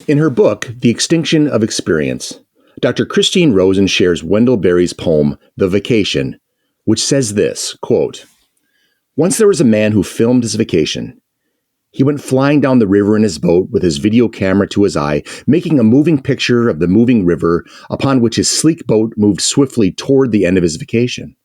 In her book, The Extinction of Experience, Dr. Christine Rosen shares Wendell Berry's poem, The Vacation, which says this, quote, "Once there was a man who filmed his vacation. He went flying down the river in his boat with his video camera to his eye, making a moving picture of the moving river upon which his sleek boat moved swiftly toward the end of his vacation.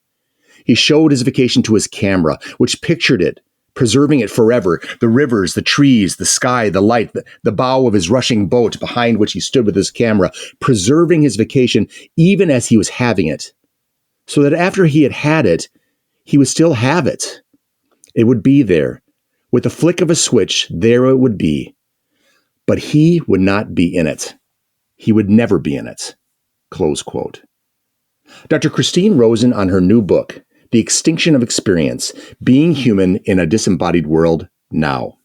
He showed his vacation to his camera, which pictured it, preserving it forever, the rivers, the trees, the sky, the light, the bow of his rushing boat behind which he stood with his camera, preserving his vacation even as he was having it, so that after he had had it, he would still have it. It would be there. With the flick of a switch, there it would be. But he would not be in it. He would never be in it." Close quote. Dr. Christine Rosen on her new book, The Extinction of Experience, Being Human in a Disembodied World Now.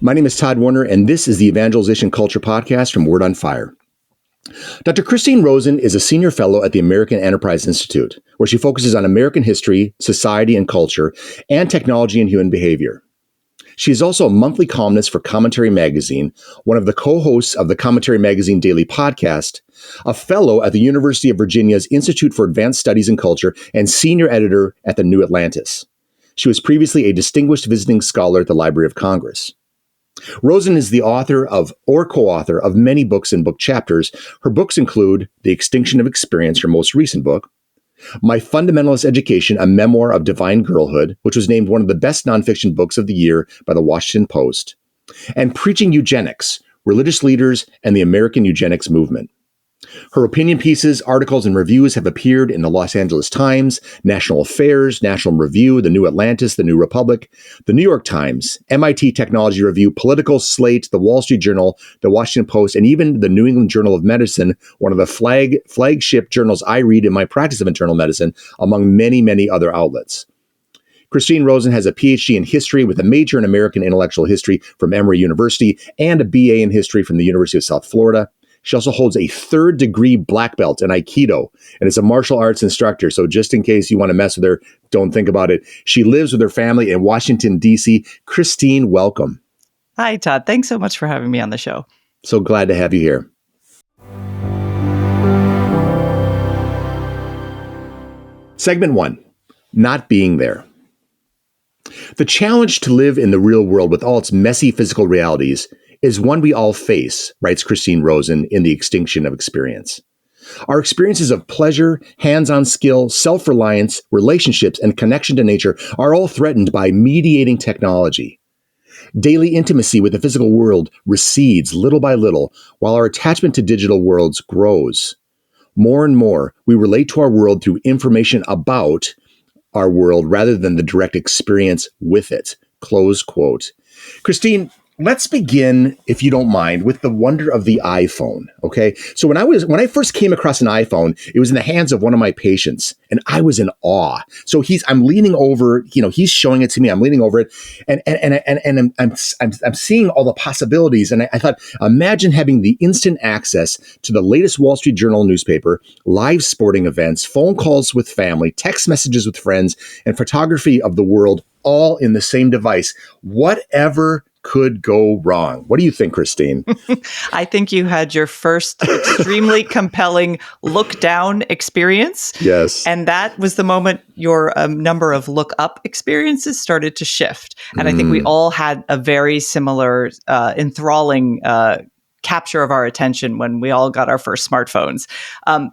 My name is Todd Warner, and this is the Evangelization Culture Podcast from Word on Fire. Dr. Christine Rosen is a senior fellow at the American Enterprise Institute, where she focuses on American history, society and culture, and technology and human behavior. She is also a monthly columnist for Commentary Magazine, one of the co-hosts of the Commentary Magazine Daily Podcast, a fellow at the University of Virginia's Institute for Advanced Studies in Culture, and senior editor at the New Atlantis. She was previously a distinguished visiting scholar at the Library of Congress. Rosen is the author of or co-author of many books and book chapters. Her books include The Extinction of Experience, her most recent book, My Fundamentalist Education, a Memoir of Divine Girlhood, which was named one of the best nonfiction books of the year by the Washington Post, and Preaching Eugenics, Religious Leaders and the American Eugenics Movement. Her opinion pieces, articles, and reviews have appeared in the Los Angeles Times, National Affairs, National Review, the New Atlantis, the New Republic, the New York Times, MIT Technology Review, Political, Slate, the Wall Street Journal, the Washington Post, and even the New England Journal of Medicine, one of the flagship journals I read in my practice of internal medicine, among many, many other outlets. Christine Rosen has a PhD in history with a major in American intellectual history from Emory University and a BA in history from the University of South Florida. She also holds a third-degree black belt in Aikido and is a martial arts instructor. So just in case you want to mess with her, don't think about it. She lives with her family in Washington, D.C. Christine, welcome. Hi, Todd. Thanks so much for having me on the show. So glad to have you here. Segment 1, not being there. The challenge to live in the real world with all its messy physical realities is one we all face, writes Christine Rosen in The Extinction of Experience. Our experiences of pleasure, hands-on skill, self-reliance, relationships, and connection to nature are all threatened by mediating technology. Daily intimacy with the physical world recedes little by little, while our attachment to digital worlds grows. More and more, we relate to our world through information about our world rather than the direct experience with it. Close quote. Christine, let's begin, if you don't mind, with the wonder of the iPhone. Okay. So when I first came across an iPhone, it was in the hands of one of my patients and I was in awe. So I'm leaning over, he's showing it to me. I'm leaning over it and I'm seeing all the possibilities. And I thought, imagine having the instant access to the latest Wall Street Journal newspaper, live sporting events, phone calls with family, text messages with friends, and photography of the world all in the same device. Whatever could go wrong? What do you think, Christine? I think you had your first extremely compelling look down experience. Yes. And that was the moment your number of look up experiences started to shift. And I think we all had a very similar enthralling capture of our attention when we all got our first smartphones.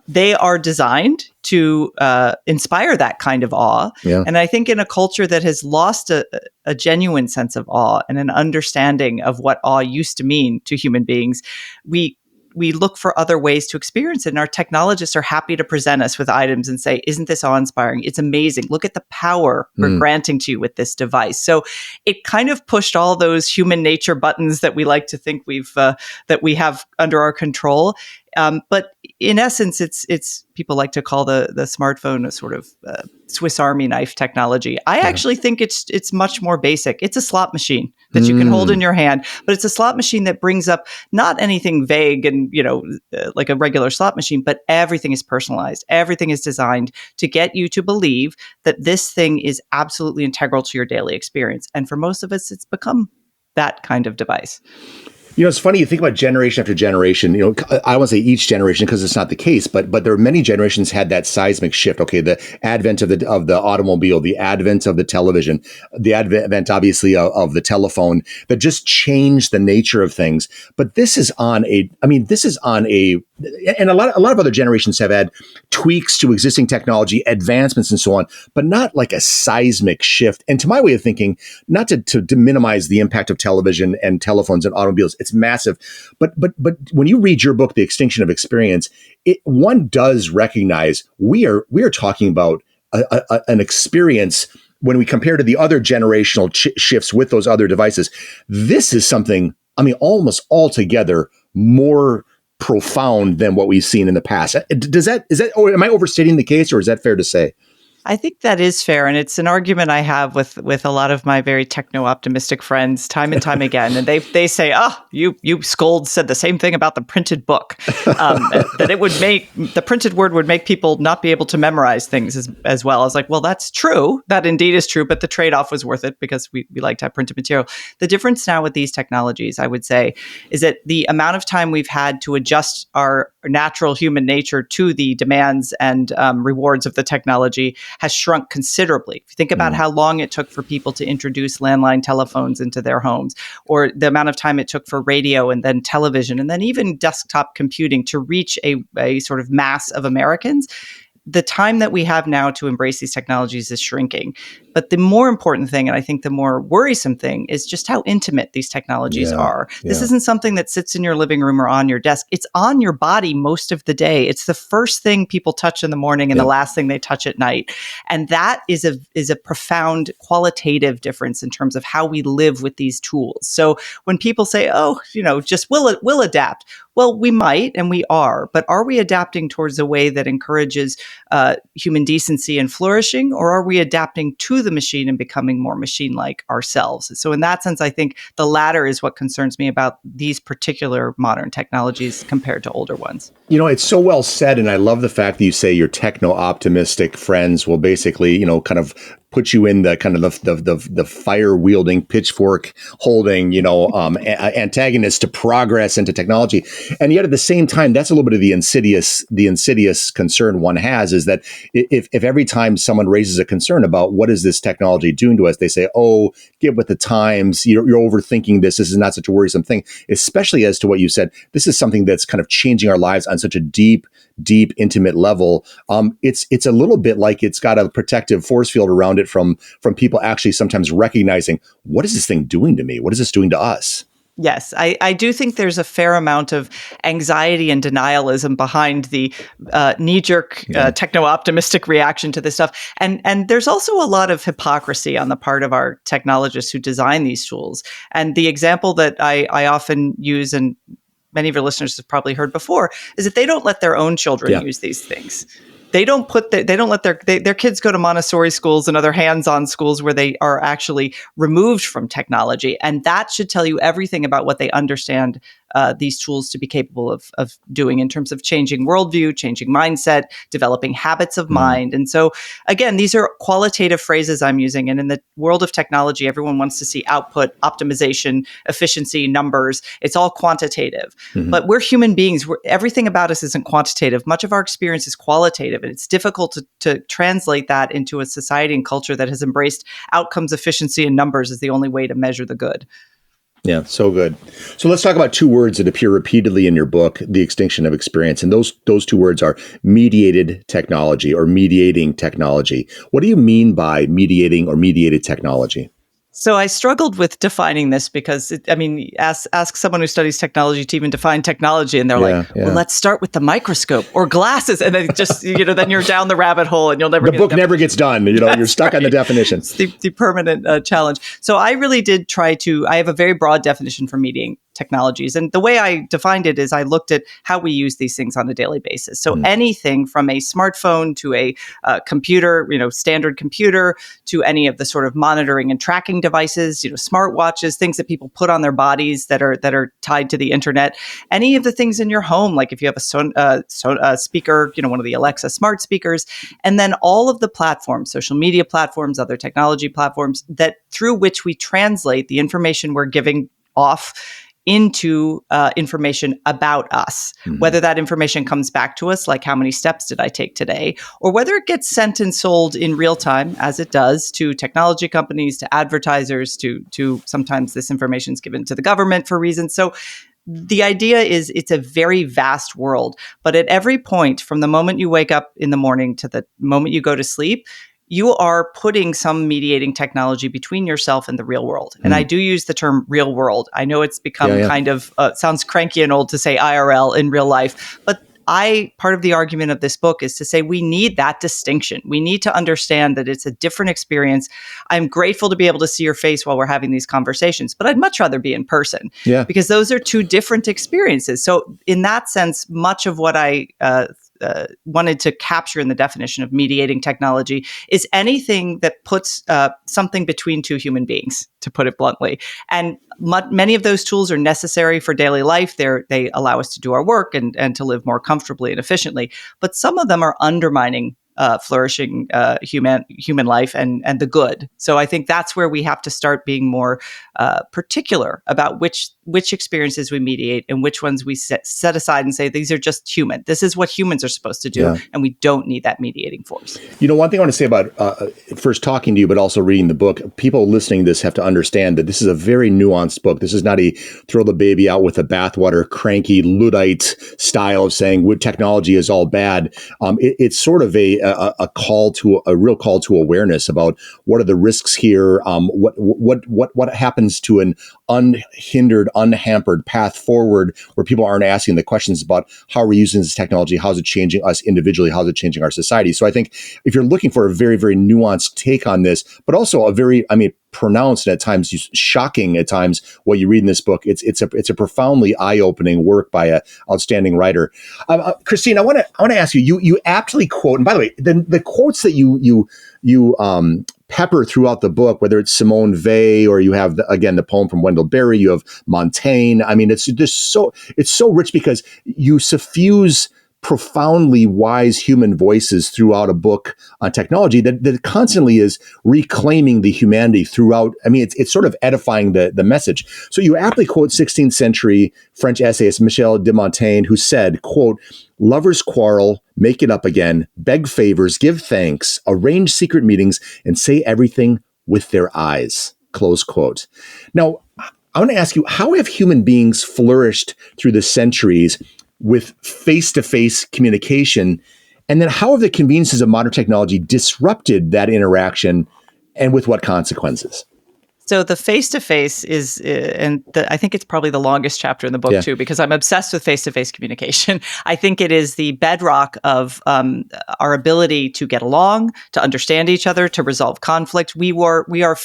They are designed to inspire that kind of awe. Yeah. And I think in a culture that has lost a genuine sense of awe and an understanding of what awe used to mean to human beings, we look for other ways to experience it. And our technologists are happy to present us with items and say, isn't this awe-inspiring? It's amazing. Look at the power we're granting to you with this device. So it kind of pushed all those human nature buttons that we like to think that we have under our control. But in essence, it's people like to call the smartphone a sort of Swiss Army knife technology. I actually think it's much more basic. It's a slot machine that you can hold in your hand, but it's a slot machine that brings up not anything vague and like a regular slot machine, but everything is personalized. Everything is designed to get you to believe that this thing is absolutely integral to your daily experience. And for most of us, it's become that kind of device. It's funny, you think about generation after generation, I won't say each generation because it's not the case, but there are many generations had that seismic shift. Okay, the advent of the automobile, the advent of the television, the advent obviously of the telephone that just changed the nature of things. But this is on a and a lot of other generations have had tweaks to existing technology, advancements and so on, but not like a seismic shift. And to my way of thinking, not to minimize the impact of television and telephones and automobiles, it's massive. But when you read your book, The Extinction of Experience, one does recognize we are talking about an experience when we compare to the other generational shifts with those other devices. This is something, almost altogether more profound than what we've seen in the past. Or am I overstating the case, or is that fair to say? I think that is fair. And it's an argument I have with a lot of my very techno-optimistic friends time and time again. And they say, you scolds said the same thing about the printed book, that it would make, the printed word would make people not be able to memorize things as well. I was like, well, that's true. That indeed is true. But the trade-off was worth it because we like to have printed material. The difference now with these technologies, I would say, is that the amount of time we've had to adjust our natural human nature to the demands and rewards of the technology has shrunk considerably. If you think about how long it took for people to introduce landline telephones into their homes, or the amount of time it took for radio and then television and then even desktop computing to reach a sort of mass of Americans, the time that we have now to embrace these technologies is shrinking. But the more important thing, and I think the more worrisome thing, is just how intimate these technologies are. This isn't something that sits in your living room or on your desk. It's on your body most of the day. It's the first thing people touch in the morning and the last thing they touch at night. And that is a profound qualitative difference in terms of how we live with these tools. So when people say, just we'll adapt. Well, we might, and we are, but are we adapting towards a way that encourages human decency and flourishing, or are we adapting to the machine and becoming more machine-like ourselves? So in that sense, I think the latter is what concerns me about these particular modern technologies compared to older ones. It's so well said, and I love the fact that you say your techno-optimistic friends will basically, kind of put you in the kind of the fire wielding, pitchfork holding, antagonist to progress and to technology. And yet at the same time, that's a little bit of the insidious concern one has, is that if every time someone raises a concern about what is this technology doing to us, they say, get with the times, you're overthinking this. This is not such a worrisome thing, especially as to what you said. This is something that's kind of changing our lives on such a deep, intimate level. It's a little bit like it's got a protective force field around it from people actually sometimes recognizing, what is this thing doing to me? What is this doing to us? Yes, I do think there's a fair amount of anxiety and denialism behind the knee-jerk techno-optimistic reaction to this stuff. And there's also a lot of hypocrisy on the part of our technologists who design these tools. And the example that I often use, and many of your listeners have probably heard before, is that they don't let their own children use these things. They don't let their kids go to Montessori schools and other hands-on schools where they are actually removed from technology. And that should tell you everything about what they understand these tools to be capable of doing in terms of changing worldview, changing mindset, developing habits of mind. And so, again, these are qualitative phrases I'm using. And in the world of technology, everyone wants to see output, optimization, efficiency, numbers. It's all quantitative. But we're human beings. Everything about us isn't quantitative. Much of our experience is qualitative. And it's difficult to translate that into a society and culture that has embraced outcomes, efficiency, and numbers as the only way to measure the good. Yeah, so good. So let's talk about two words that appear repeatedly in your book, The Extinction of Experience. And those two words are mediated technology or mediating technology. What do you mean by mediating or mediated technology? So I struggled with defining this because, ask someone who studies technology to even define technology, and they're well, let's start with the microscope or glasses, and then just then you're down the rabbit hole, and you'll never. The book never gets done. You're stuck on the definitions. It's the permanent challenge. So I really did try to. I have a very broad definition for mediating. technologies. And the way I defined it is I looked at how we use these things on a daily basis. So anything from a smartphone to a computer, standard computer, to any of the sort of monitoring and tracking devices, smartwatches, things that people put on their bodies that are tied to the internet, any of the things in your home, like if you have a speaker, one of the Alexa smart speakers, and then all of the platforms, social media platforms, other technology platforms, that through which we translate the information we're giving off into information about us, whether that information comes back to us, like how many steps did I take today, or whether it gets sent and sold in real time, as it does, to technology companies, to advertisers, to sometimes this information is given to the government for reasons. So the idea is it's a very vast world, but at every point, from the moment you wake up in the morning to the moment you go to sleep, you are putting some mediating technology between yourself and the real world. And I do use the term real world. I know it's become kind of, sounds cranky and old to say IRL, in real life, but part of the argument of this book is to say we need that distinction. We need to understand that it's a different experience. I'm grateful to be able to see your face while we're having these conversations, but I'd much rather be in person because those are two different experiences. So in that sense, much of what I wanted to capture in the definition of mediating technology is anything that puts something between two human beings, to put it bluntly. And many of those tools are necessary for daily life. They allow us to do our work and to live more comfortably and efficiently. But some of them are undermining flourishing human life and the good. So I think that's where we have to start being more particular about which experiences we mediate and which ones we set aside and say, these are just human. This is what humans are supposed to do. And we don't need that mediating force. One thing I want to say about first talking to you, but also reading the book, people listening to this have to understand that this is a very nuanced book. This is not a throw the baby out with the bathwater, cranky Luddite style of saying technology is all bad. It's sort of a real call to awareness about what are the risks here. What happens to an unhindered, unhampered path forward where people aren't asking the questions about how are we using this technology? How's it changing us individually? How's it changing our society? So I think if you're looking for a very, very nuanced take on this, but also a very, pronounced and at times shocking at times what you read in this book, it's a profoundly eye-opening work by an outstanding writer. Christine, I want to ask you. You aptly quote, and by the way, the quotes that you pepper throughout the book, whether it's Simone Weil or you have the poem from Wendell Berry, you have Montaigne. It's just it's so rich because you suffuse profoundly wise human voices throughout a book on technology that constantly is reclaiming the humanity throughout. It's sort of edifying the message. So you aptly quote 16th century French essayist Michel de Montaigne, who said, quote, "Lovers quarrel, make it up again, beg favors, give thanks, arrange secret meetings, and say everything with their eyes," close quote. Now, I want to ask you, how have human beings flourished through the centuries with face-to-face communication? And then how have the conveniences of modern technology disrupted that interaction, and with what consequences? So the face-to-face is, I think it's probably the longest chapter in the book too, because I'm obsessed with face-to-face communication. I think it is the bedrock of our ability to get along, to understand each other, to resolve conflict. We are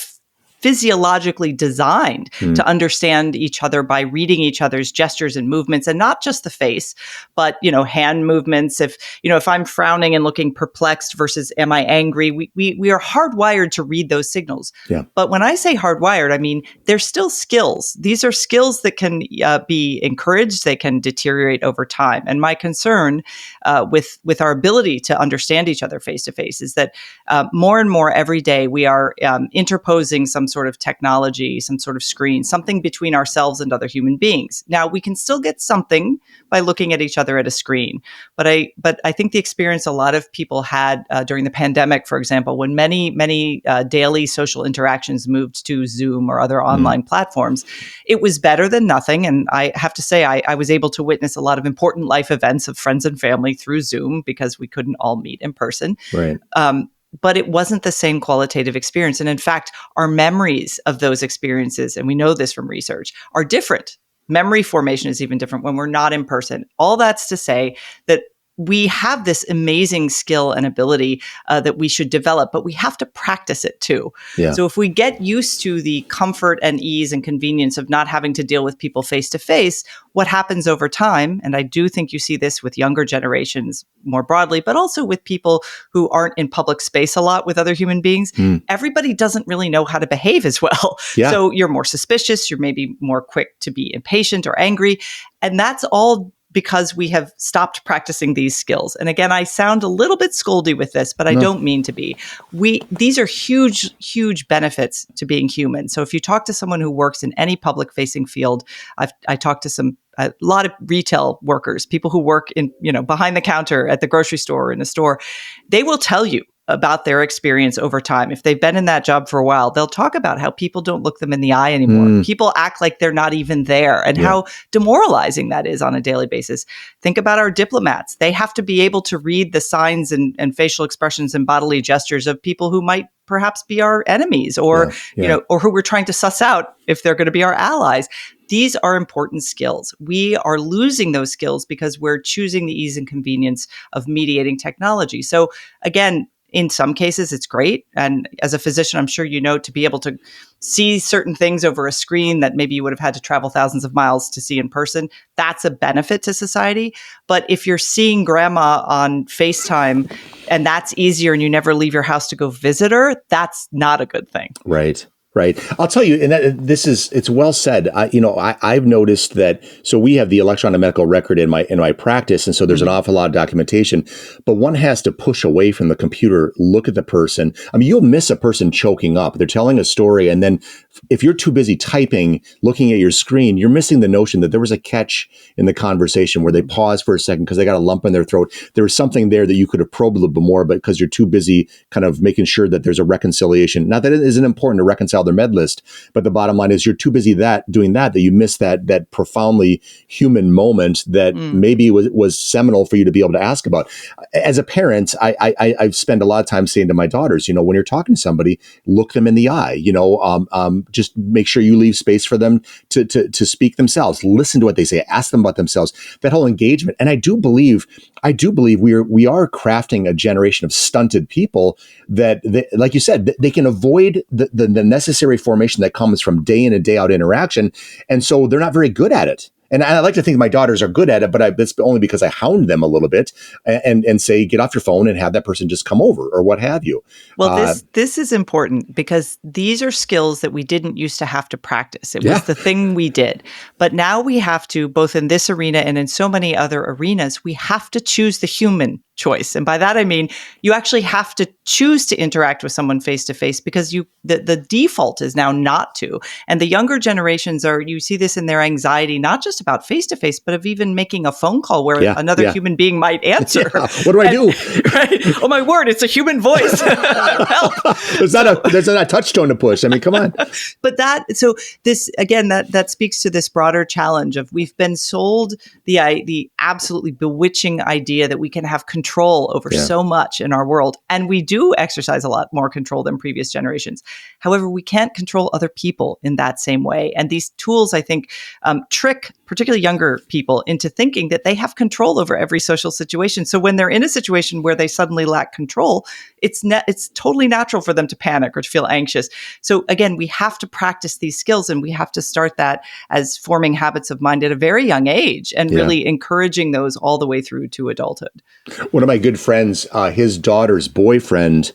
physiologically designed to understand each other by reading each other's gestures and movements, and not just the face, but, hand movements. If I'm frowning and looking perplexed versus am I angry, we are hardwired to read those signals. Yeah. But when I say hardwired, they're still skills. These are skills that can be encouraged. They can deteriorate over time. And my concern with our ability to understand each other face to face is that more and more every day we are interposing some sort of technology, some sort of screen, something between ourselves and other human beings. Now, we can still get something by looking at each other at a screen, but I think the experience a lot of people had during the pandemic, for example, when many daily social interactions moved to Zoom or other online platforms, it was better than nothing. And I have to say, I was able to witness a lot of important life events of friends and family through Zoom because we couldn't all meet in person. Right. But it wasn't the same qualitative experience. And in fact, our memories of those experiences, and we know this from research, are different. Memory formation is even different when we're not in person. All that's to say that we have this amazing skill and ability that we should develop, but we have to practice it too. Yeah. So if we get used to the comfort and ease and convenience of not having to deal with people face to face, what happens over time, and I do think you see this with younger generations more broadly, but also with people who aren't in public space a lot with other human beings, everybody doesn't really know how to behave as well. Yeah. So you're more suspicious, you're maybe more quick to be impatient or angry. And that's all because we have stopped practicing these skills. And again, I sound a little bit scoldy with this, but I don't mean to be. These are huge, huge benefits to being human. So if you talk to someone who works in any public facing field, I talked to a lot of retail workers, people who work in, behind the counter at the grocery store or in a store, they will tell you about their experience over time. If they've been in that job for a while, they'll talk about how people don't look them in the eye anymore. People act like they're not even there, and how demoralizing that is on a daily basis. Think about our diplomats. They have to be able to read the signs and facial expressions and bodily gestures of people who might perhaps be our enemies or, or who we're trying to suss out if they're going to be our allies. These are important skills. We are losing those skills because we're choosing the ease and convenience of mediating technology. So again, in some cases, it's great. And as a physician, I'm sure to be able to see certain things over a screen that maybe you would have had to travel thousands of miles to see in person, that's a benefit to society. But if you're seeing grandma on FaceTime and that's easier and you never leave your house to go visit her, that's not a good thing. Right. Right. I'll tell you, and it's well said. I've noticed that. So we have the electronic medical record in my practice, and so there's an awful lot of documentation. But one has to push away from the computer, look at the person. I mean, you'll miss a person choking up. They're telling a story, and then if you're too busy typing, looking at your screen, you're missing the notion that there was a catch in the conversation where they paused for a second because they got a lump in their throat. There was something there that you could have probed a little bit more, but because you're too busy kind of making sure that there's a reconciliation. Not that it isn't important to reconcile their med list, but the bottom line is you're too busy doing that you miss that profoundly human moment that maybe was seminal for you to be able to ask about. As a parent, I've spent a lot of time saying to my daughters, when you're talking to somebody, look them in the eye. Just make sure you leave space for them to speak themselves. Listen to what they say. Ask them about themselves. That whole engagement. And I do believe we are crafting a generation of stunted people that, like you said, they can avoid the necessary formation that comes from day in and day out interaction. And so they're not very good at it. And I like to think my daughters are good at it, but it's only because I hound them a little bit and say, get off your phone and have that person just come over or what have you. Well, this is important because these are skills that we didn't used to have to practice. It was the thing we did. But now we have to, both in this arena and in so many other arenas, we have to choose the human choice. And by that, I mean, you actually have to choose to interact with someone face to face because the default is now not to. And the younger generations you see this in their anxiety, not just about face to face, but of even making a phone call where another human being might answer. What do I do? Right? Oh my word, it's a human voice. Help. There's not a touchstone to push. I mean, come on. But that speaks to this broader challenge of we've been sold the absolutely bewitching idea that we can have control over so much in our world. And we do exercise a lot more control than previous generations. However, we can't control other people in that same way. And these tools, I think, trick particularly younger people into thinking that they have control over every social situation. So when they're in a situation where they suddenly lack control, it's totally natural for them to panic or to feel anxious. So again, we have to practice these skills, and we have to start that as forming habits of mind at a very young age and really encouraging those all the way through to adulthood. One of my good friends, his daughter's boyfriend,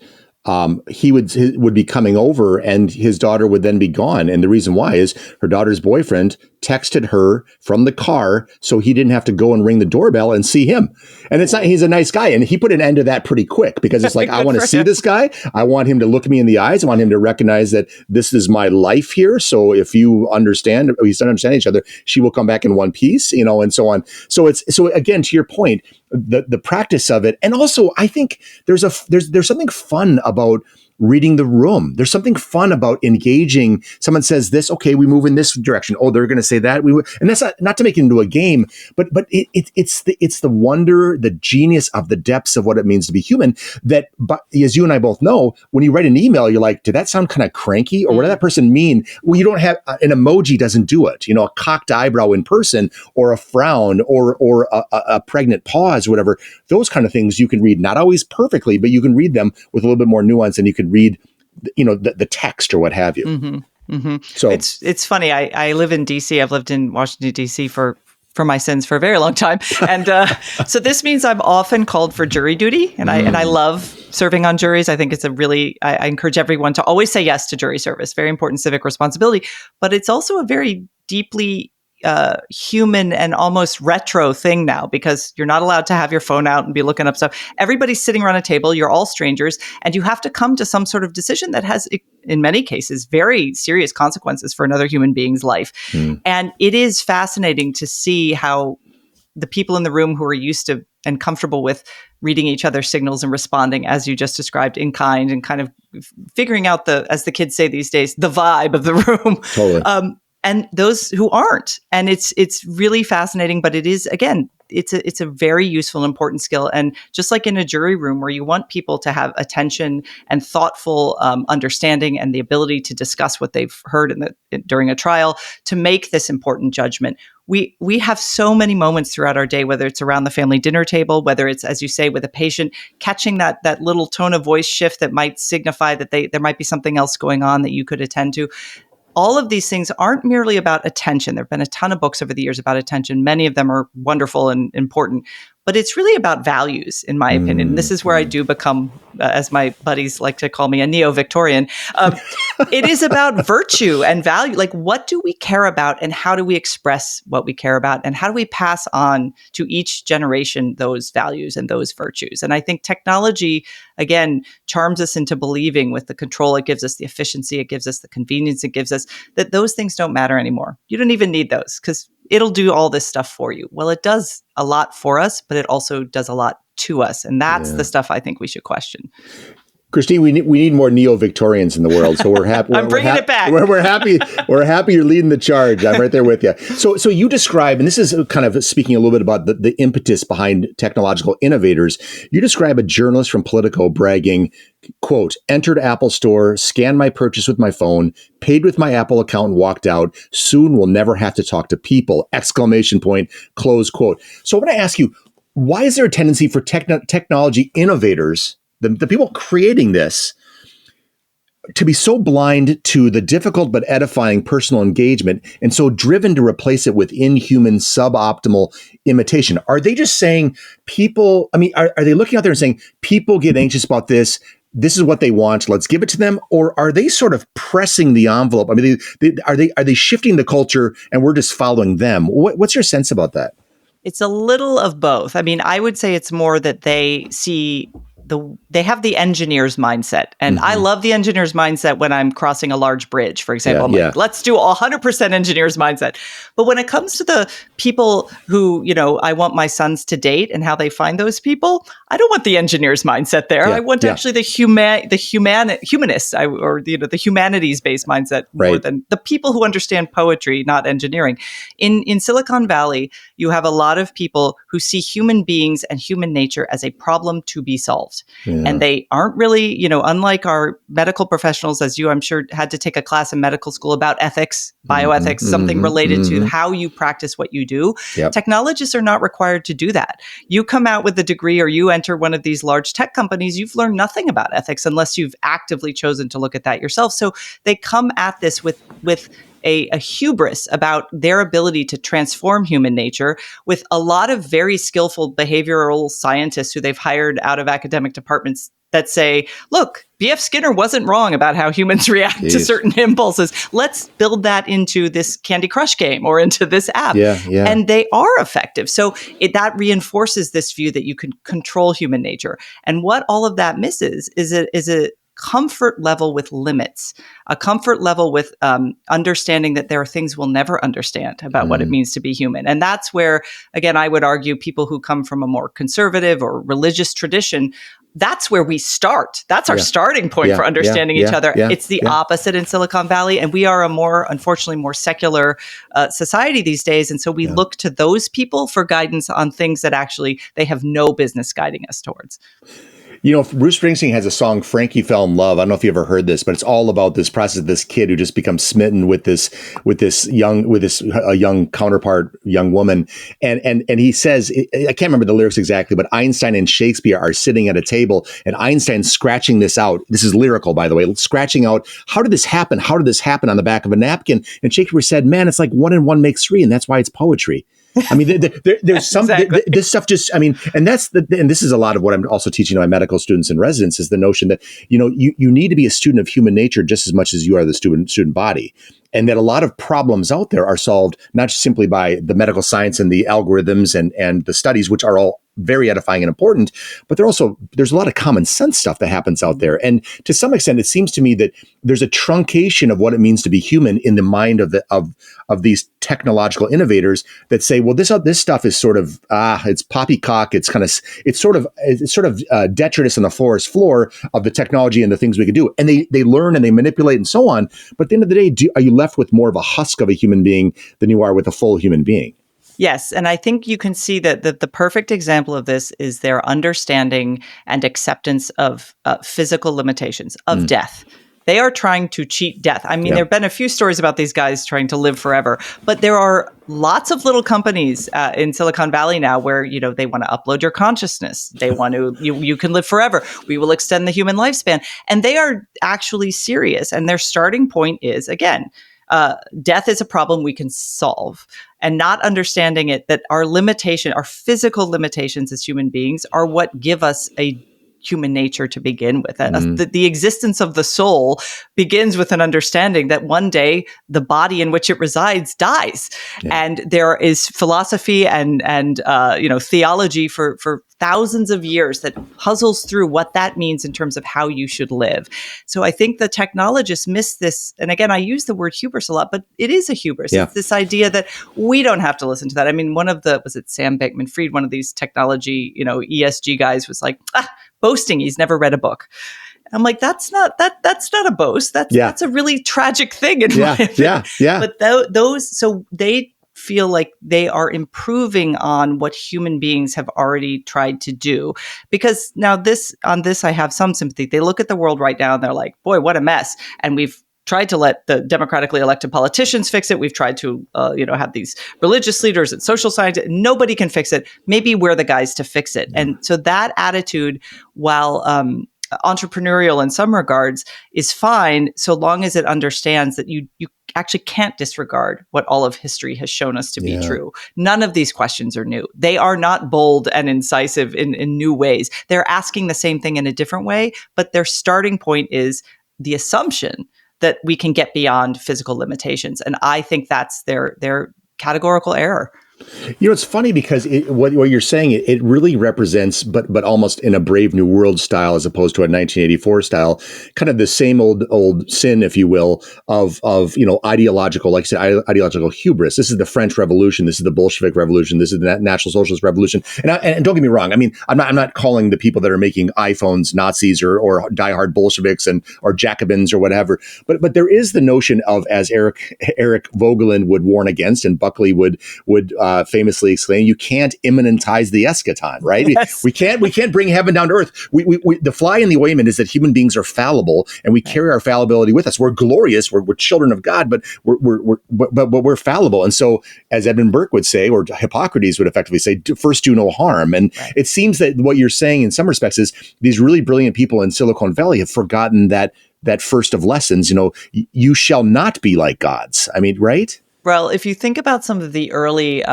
he would be coming over and his daughter would then be gone. And the reason why is her daughter's boyfriend texted her from the car so he didn't have to go and ring the doorbell and see him. And he's a nice guy. And he put an end to that pretty quick because it's like, I want to see this guy. I want him to look me in the eyes. I want him to recognize that this is my life here. So if you understand, we don't understand each other, she will come back in one piece, and so on. So again, to your point, the practice of it. And also I think there's something fun about reading the room. There's something fun about engaging. Someone says this, okay, we move in this direction. Oh, they're going to say that. And that's not to make it into a game, but it's the wonder, the genius of the depths of what it means to be human. That, but as you and I both know, when you write an email, you're like, did that sound kind of cranky, or what did that person mean? Well, you don't have an emoji doesn't do it. A cocked eyebrow in person, or a frown, or a pregnant pause, whatever. Those kind of things you can read, not always perfectly, but you can read them with a little bit more nuance, and you can read, the text or what have you. Mm-hmm. Mm-hmm. So it's funny. I live in DC. I've lived in Washington, DC for my sins for a very long time. And so this means I'm often called for jury duty. And I love serving on juries. I think it's I encourage everyone to always say yes to jury service. Very important civic responsibility. But it's also a very deeply human and almost retro thing now, because you're not allowed to have your phone out and be looking up stuff. Everybody's sitting around a table. You're all strangers, and you have to come to some sort of decision that has, in many cases, very serious consequences for another human being's life. And it is fascinating to see how the people in the room who are used to and comfortable with reading each other's signals and responding, as you just described, in kind, and kind of figuring out as the kids say these days, the vibe of the room. Totally. And those who aren't. And it's really fascinating, but it is, again, it's a very useful and important skill. And just like in a jury room where you want people to have attention and thoughtful understanding and the ability to discuss what they've heard during a trial to make this important judgment, we have so many moments throughout our day, whether it's around the family dinner table, whether it's, as you say, with a patient, catching that little tone of voice shift that might signify that there might be something else going on that you could attend to. All of these things aren't merely about attention. There have been a ton of books over the years about attention. Many of them are wonderful and important, but it's really about values, in my opinion. And this is where I do become, as my buddies like to call me, a neo-Victorian. It is about virtue and value. Like, what do we care about, and how do we express what we care about, and how do we pass on to each generation those values and those virtues? And I think technology, again, charms us into believing, with the control it gives us, the efficiency it gives us, the convenience it gives us, that those things don't matter anymore. You don't even need those, because it'll do all this stuff for you. Well, it does a lot for us, but it also does a lot to us. And that's the stuff I think we should question. Christine, we need more neo-Victorians in the world, so we're happy. I'm bringing it back. We're happy. We're happy you're leading the charge. I'm right there with you. So you describe, and this is kind of speaking a little bit about the impetus behind technological innovators. You describe a journalist from Politico bragging, quote, "Entered Apple Store, scanned my purchase with my phone, paid with my Apple account, and walked out. Soon we'll never have to talk to people! Exclamation point, close quote." So I want to ask you, why is there a tendency for technology innovators, the people creating this, to be so blind to the difficult but edifying personal engagement, and so driven to replace it with inhuman, suboptimal imitation? Are they just saying people, are they looking out there and saying people get anxious about this? This is what they want. Let's give it to them. Or are they sort of pressing the envelope? Are they shifting the culture and we're just following them? What's your sense about that? It's a little of both. I would say it's more that they see they have the engineer's mindset. And I love the engineer's mindset when I'm crossing a large bridge, for example. Like, let's do 100% engineer's mindset. But when it comes to the people who, I want my sons to date and how they find those people, I don't want the engineer's mindset there. I want actually the humanist, or the humanities-based mindset more than the people who understand poetry, not engineering. In Silicon Valley, you have a lot of people who see human beings and human nature as a problem to be solved. And they aren't really, unlike our medical professionals, as you, I'm sure, had to take a class in medical school about ethics, bioethics, something related to how you practice what you do. Technologists are not required to do that. You come out with a degree, or you enter one of these large tech companies, you've learned nothing about ethics unless you've actively chosen to look at that yourself. So they come at this with a hubris about their ability to transform human nature, with a lot of very skillful behavioral scientists who they've hired out of academic departments that say, look, B.F. Skinner wasn't wrong about how humans react to certain impulses. Let's build that into this Candy Crush game or into this app. And they are effective. So that reinforces this view that you can control human nature. And what all of that misses is a comfort level with limits, a comfort level with understanding that there are things we'll never understand about what it means to be human. And that's where, again, I would argue people who come from a more conservative or religious tradition that's where we start. That's our starting point for understanding each other. It's the opposite in Silicon Valley. And we are unfortunately, more secular society these days. And so we look to those people for guidance on things that actually they have no business guiding us towards. Bruce Springsteen has a song, Frankie Fell in Love. I don't know if you ever heard this, but it's all about this process of this kid who just becomes smitten with a young counterpart, young woman. And he says, I can't remember the lyrics exactly, but Einstein and Shakespeare are sitting at a table and Einstein's scratching this out. This is lyrical, by the way, scratching out, how did this happen? How did this happen on the back of a napkin? And Shakespeare said, man, it's like 1 and 1 makes 3. And that's why it's poetry. I mean, there's some, exactly. This stuff just, I mean, and this is a lot of what I'm also teaching to my medical students and residents is the notion that, you need to be a student of human nature just as much as you are the student body. And that a lot of problems out there are solved not just simply by the medical science and the algorithms and the studies, which are all very edifying and important, but there's a lot of common sense stuff that happens out there. And to some extent, it seems to me that there's a truncation of what it means to be human in the mind of these technological innovators that say, well, this stuff is sort of it's poppycock. It's sort of detritus on the forest floor of the technology and the things we can do. And they learn and they manipulate and so on. But at the end of the day, are you left with more of a husk of a human being than you are with a full human being? Yes. And I think you can see that the perfect example of this is their understanding and acceptance of physical limitations, of death. They are trying to cheat death. I mean, there have been a few stories about these guys trying to live forever, but there are lots of little companies in Silicon Valley now where, they want to upload your consciousness. They want to, you can live forever. We will extend the human lifespan. And they are actually serious. And their starting point is, again, death is a problem we can solve, and not understanding that our physical limitations as human beings are what give us a human nature to begin with. The existence of the soul begins with an understanding that one day the body in which it resides dies. And there is philosophy and theology for thousands of years that puzzles through what that means in terms of how you should live. So I think the technologists miss this. And again, I use the word hubris a lot, but it is a hubris. It's this idea that we don't have to listen to that. I mean, was it Sam Bankman-Fried, one of these technology, ESG guys was like, boasting he's never read a book. I'm like, that's not a boast. That's a really tragic thing in my opinion. But so they feel like they are improving on what human beings have already tried to do. Because now on this, I have some sympathy. They look at the world right now and they're like, boy, what a mess. And we've tried to let the democratically elected politicians fix it. We've tried to, have these religious leaders and social scientists. Nobody can fix it. Maybe we're the guys to fix it. And so that attitude, while entrepreneurial in some regards, is fine so long as it understands that you actually can't disregard what all of history has shown us to be true. None of these questions are new. They are not bold and incisive in new ways. They're asking the same thing in a different way, but their starting point is the assumption that we can get beyond physical limitations. And I think that's their categorical error. It's funny because what you're saying, it really represents, but almost in a Brave New World style, as opposed to a 1984 style, kind of the same old sin, if you will, of ideological, like I said, ideological hubris. This is the French Revolution. This is the Bolshevik Revolution. This is the National Socialist Revolution. And don't get me wrong. I mean, I'm not calling the people that are making iPhones Nazis or diehard Bolsheviks or Jacobins or whatever. But there is the notion of, as Eric Vogelin would warn against, and Buckley would famously exclaim, you can't immanentize the eschaton, right? Yes. We can't bring heaven down to earth. The fly in the ointment is that human beings are fallible, and we carry our fallibility with us. We're glorious. We're children of God, but we're fallible. And so, as Edmund Burke would say, or Hippocrates would effectively say, first do no harm. And it seems that what you're saying in some respects is these really brilliant people in Silicon Valley have forgotten that first of lessons, you shall not be like gods. I mean, right? Well, if you think about some of the early,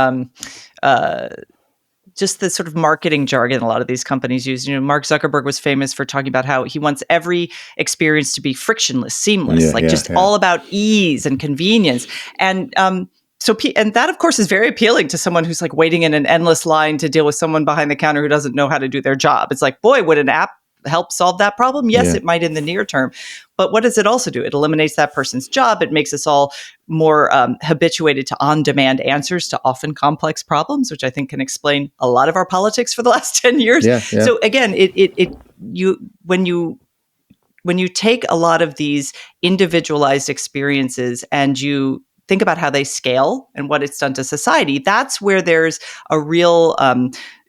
just the sort of marketing jargon a lot of these companies use, Mark Zuckerberg was famous for talking about how he wants every experience to be frictionless, seamless, all about ease and convenience. And and that, of course, is very appealing to someone who's like waiting in an endless line to deal with someone behind the counter who doesn't know how to do their job. It's like, boy, would an app help solve that problem? Yes, it might in the near term. But what does it also do? It eliminates that person's job. It makes us all more habituated to on-demand answers to often complex problems, which I think can explain a lot of our politics for the last 10 years. So again, when you take a lot of these individualized experiences and you think about how they scale and what it's done to society, that's where there's a real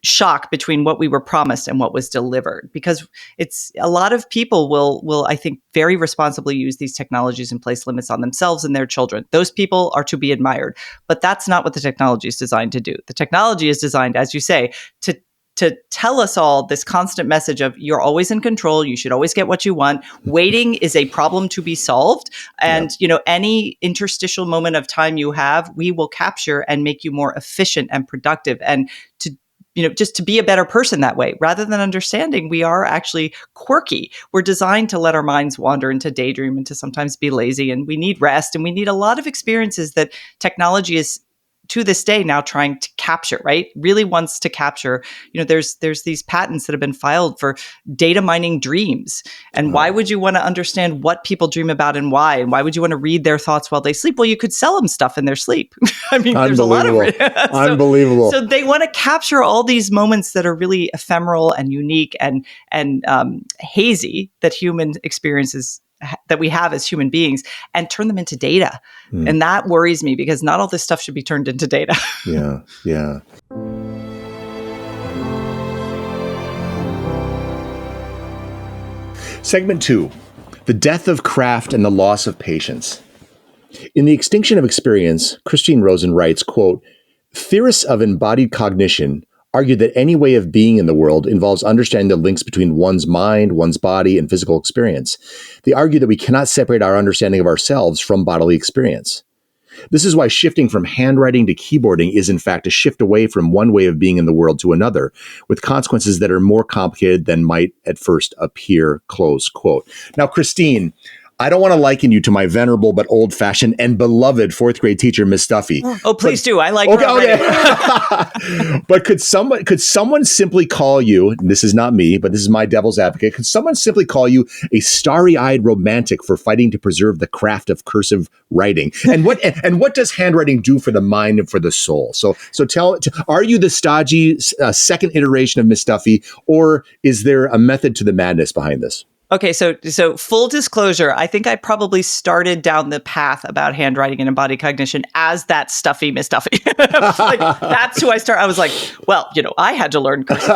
shock between what we were promised and what was delivered. Because it's a lot of people will, I think, very responsibly use these technologies and place limits on themselves and their children. Those people are to be admired. But that's not what the technology is designed to do. The technology is designed, as you say, to tell us all this constant message of you're always in control. You should always get what you want. Waiting is a problem to be solved. And, any interstitial moment of time you have, we will capture and make you more efficient and productive and to, just to be a better person that way, rather than understanding we are actually quirky. We're designed to let our minds wander and to daydream and to sometimes be lazy. And we need rest and we need a lot of experiences that technology is to this day now trying to capture, right? Really wants to capture. There's these patents that have been filed for data mining dreams. And why would you want to understand what people dream about and why? And why would you want to read their thoughts while they sleep? Well, you could sell them stuff in their sleep. I mean, there's a lot of it. Unbelievable. So they want to capture all these moments that are really ephemeral and unique and hazy that human experiences that we have as human beings and turn them into data. And that worries me because not all this stuff should be turned into data. Yeah. Segment 2, the death of craft and the loss of patience. In The Extinction of Experience, Christine Rosen writes, quote, theorists of embodied cognition argued that any way of being in the world involves understanding the links between one's mind, one's body, and physical experience. They argue that we cannot separate our understanding of ourselves from bodily experience. This is why shifting from handwriting to keyboarding is in fact a shift away from one way of being in the world to another, with consequences that are more complicated than might at first appear, close quote. Now, Christine, I don't want to liken you to my venerable but old-fashioned and beloved fourth grade teacher, Miss Stuffy. Oh, please do. I like her already. But could someone simply call you, and this is not me, but this is my devil's advocate, could someone simply call you a starry-eyed romantic for fighting to preserve the craft of cursive writing? And what does handwriting do for the mind and for the soul? So are you the stodgy second iteration of Miss Stuffy, or is there a method to the madness behind this? Okay, so full disclosure, I think I probably started down the path about handwriting and embodied cognition as that stuffy Miss Stuffy. That's who I started. I was like, well, I had to learn cursive.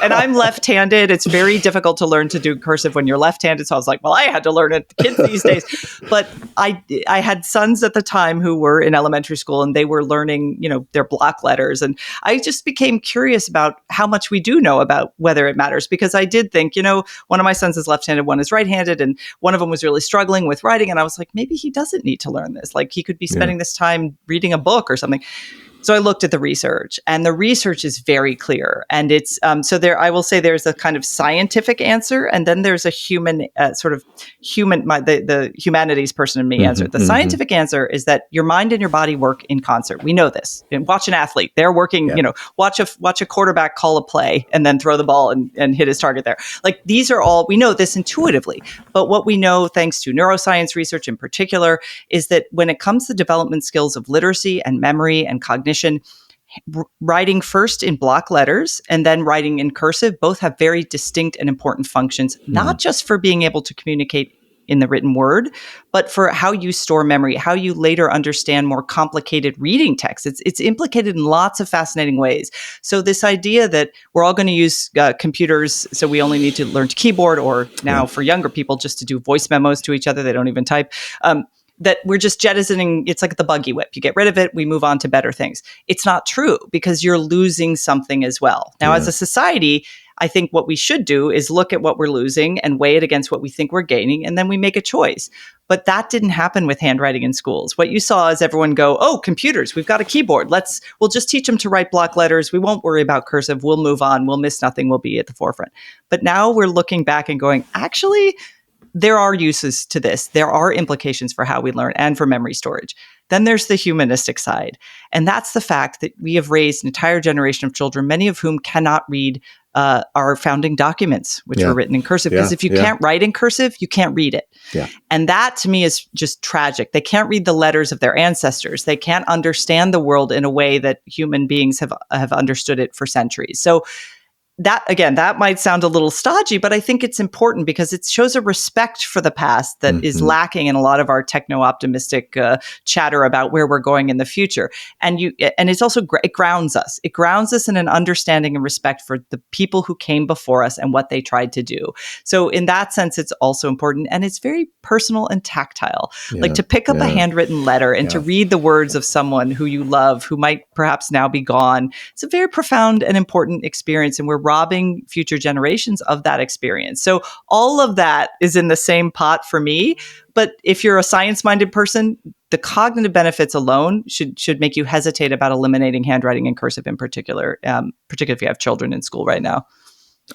And I'm left-handed. It's very difficult to learn to do cursive when you're left-handed. So I was like, well, I had to learn it. Kids these days. But I had sons at the time who were in elementary school and they were learning, their block letters. And I just became curious about how much we do know about whether it matters. Because I did think, one of my sons is left-handed, one is right-handed, and one of them was really struggling with writing. And I was like, maybe he doesn't need to learn this. Like he could be spending this time reading a book or something. So I looked at the research, and the research is very clear. And it's I will say there's a kind of scientific answer, and then there's a human the humanities person in me answer. The scientific answer is that your mind and your body work in concert. We know this. And watch an athlete; they're working. Watch a quarterback call a play and then throw the ball and hit his target there. Like these are all we know this intuitively. But what we know, thanks to neuroscience research in particular, is that when it comes to development skills of literacy and memory and cognition, writing first in block letters and then writing in cursive both have very distinct and important functions, not just for being able to communicate in the written word, but for how you store memory, how you later understand more complicated reading text. It's implicated in lots of fascinating ways. So this idea that we're all going to use computers, so we only need to learn to keyboard, or now for younger people just to do voice memos to each other, they don't even type, that we're just jettisoning, it's like the buggy whip. You get rid of it, we move on to better things. It's not true, because you're losing something as well. Now, as a society, I think what we should do is look at what we're losing and weigh it against what we think we're gaining, and then we make a choice. But that didn't happen with handwriting in schools. What you saw is everyone go, oh, computers, we've got a keyboard. We'll just teach them to write block letters. We won't worry about cursive. We'll move on. We'll miss nothing. We'll be at the forefront. But now we're looking back and going, actually, there are uses to this. There are implications for how we learn and for memory storage. Then there's the humanistic side. And that's the fact that we have raised an entire generation of children, many of whom cannot read our founding documents, which were written in cursive. Because if you can't write in cursive, you can't read it. Yeah. And that to me is just tragic. They can't read the letters of their ancestors. They can't understand the world in a way that human beings have understood it for centuries. So that, again, that might sound a little stodgy, but I think it's important because it shows a respect for the past that is lacking in a lot of our techno-optimistic chatter about where we're going in the future. And it's also, it grounds us. It grounds us in an understanding and respect for the people who came before us and what they tried to do. So in that sense, it's also important. And it's very personal and tactile. Like to pick up a handwritten letter and to read the words of someone who you love, who might perhaps now be gone. It's a very profound and important experience. And we're robbing future generations of that experience. So all of that is in the same pot for me. But if you're a science-minded person, the cognitive benefits alone should make you hesitate about eliminating handwriting in cursive in particular, particularly if you have children in school right now.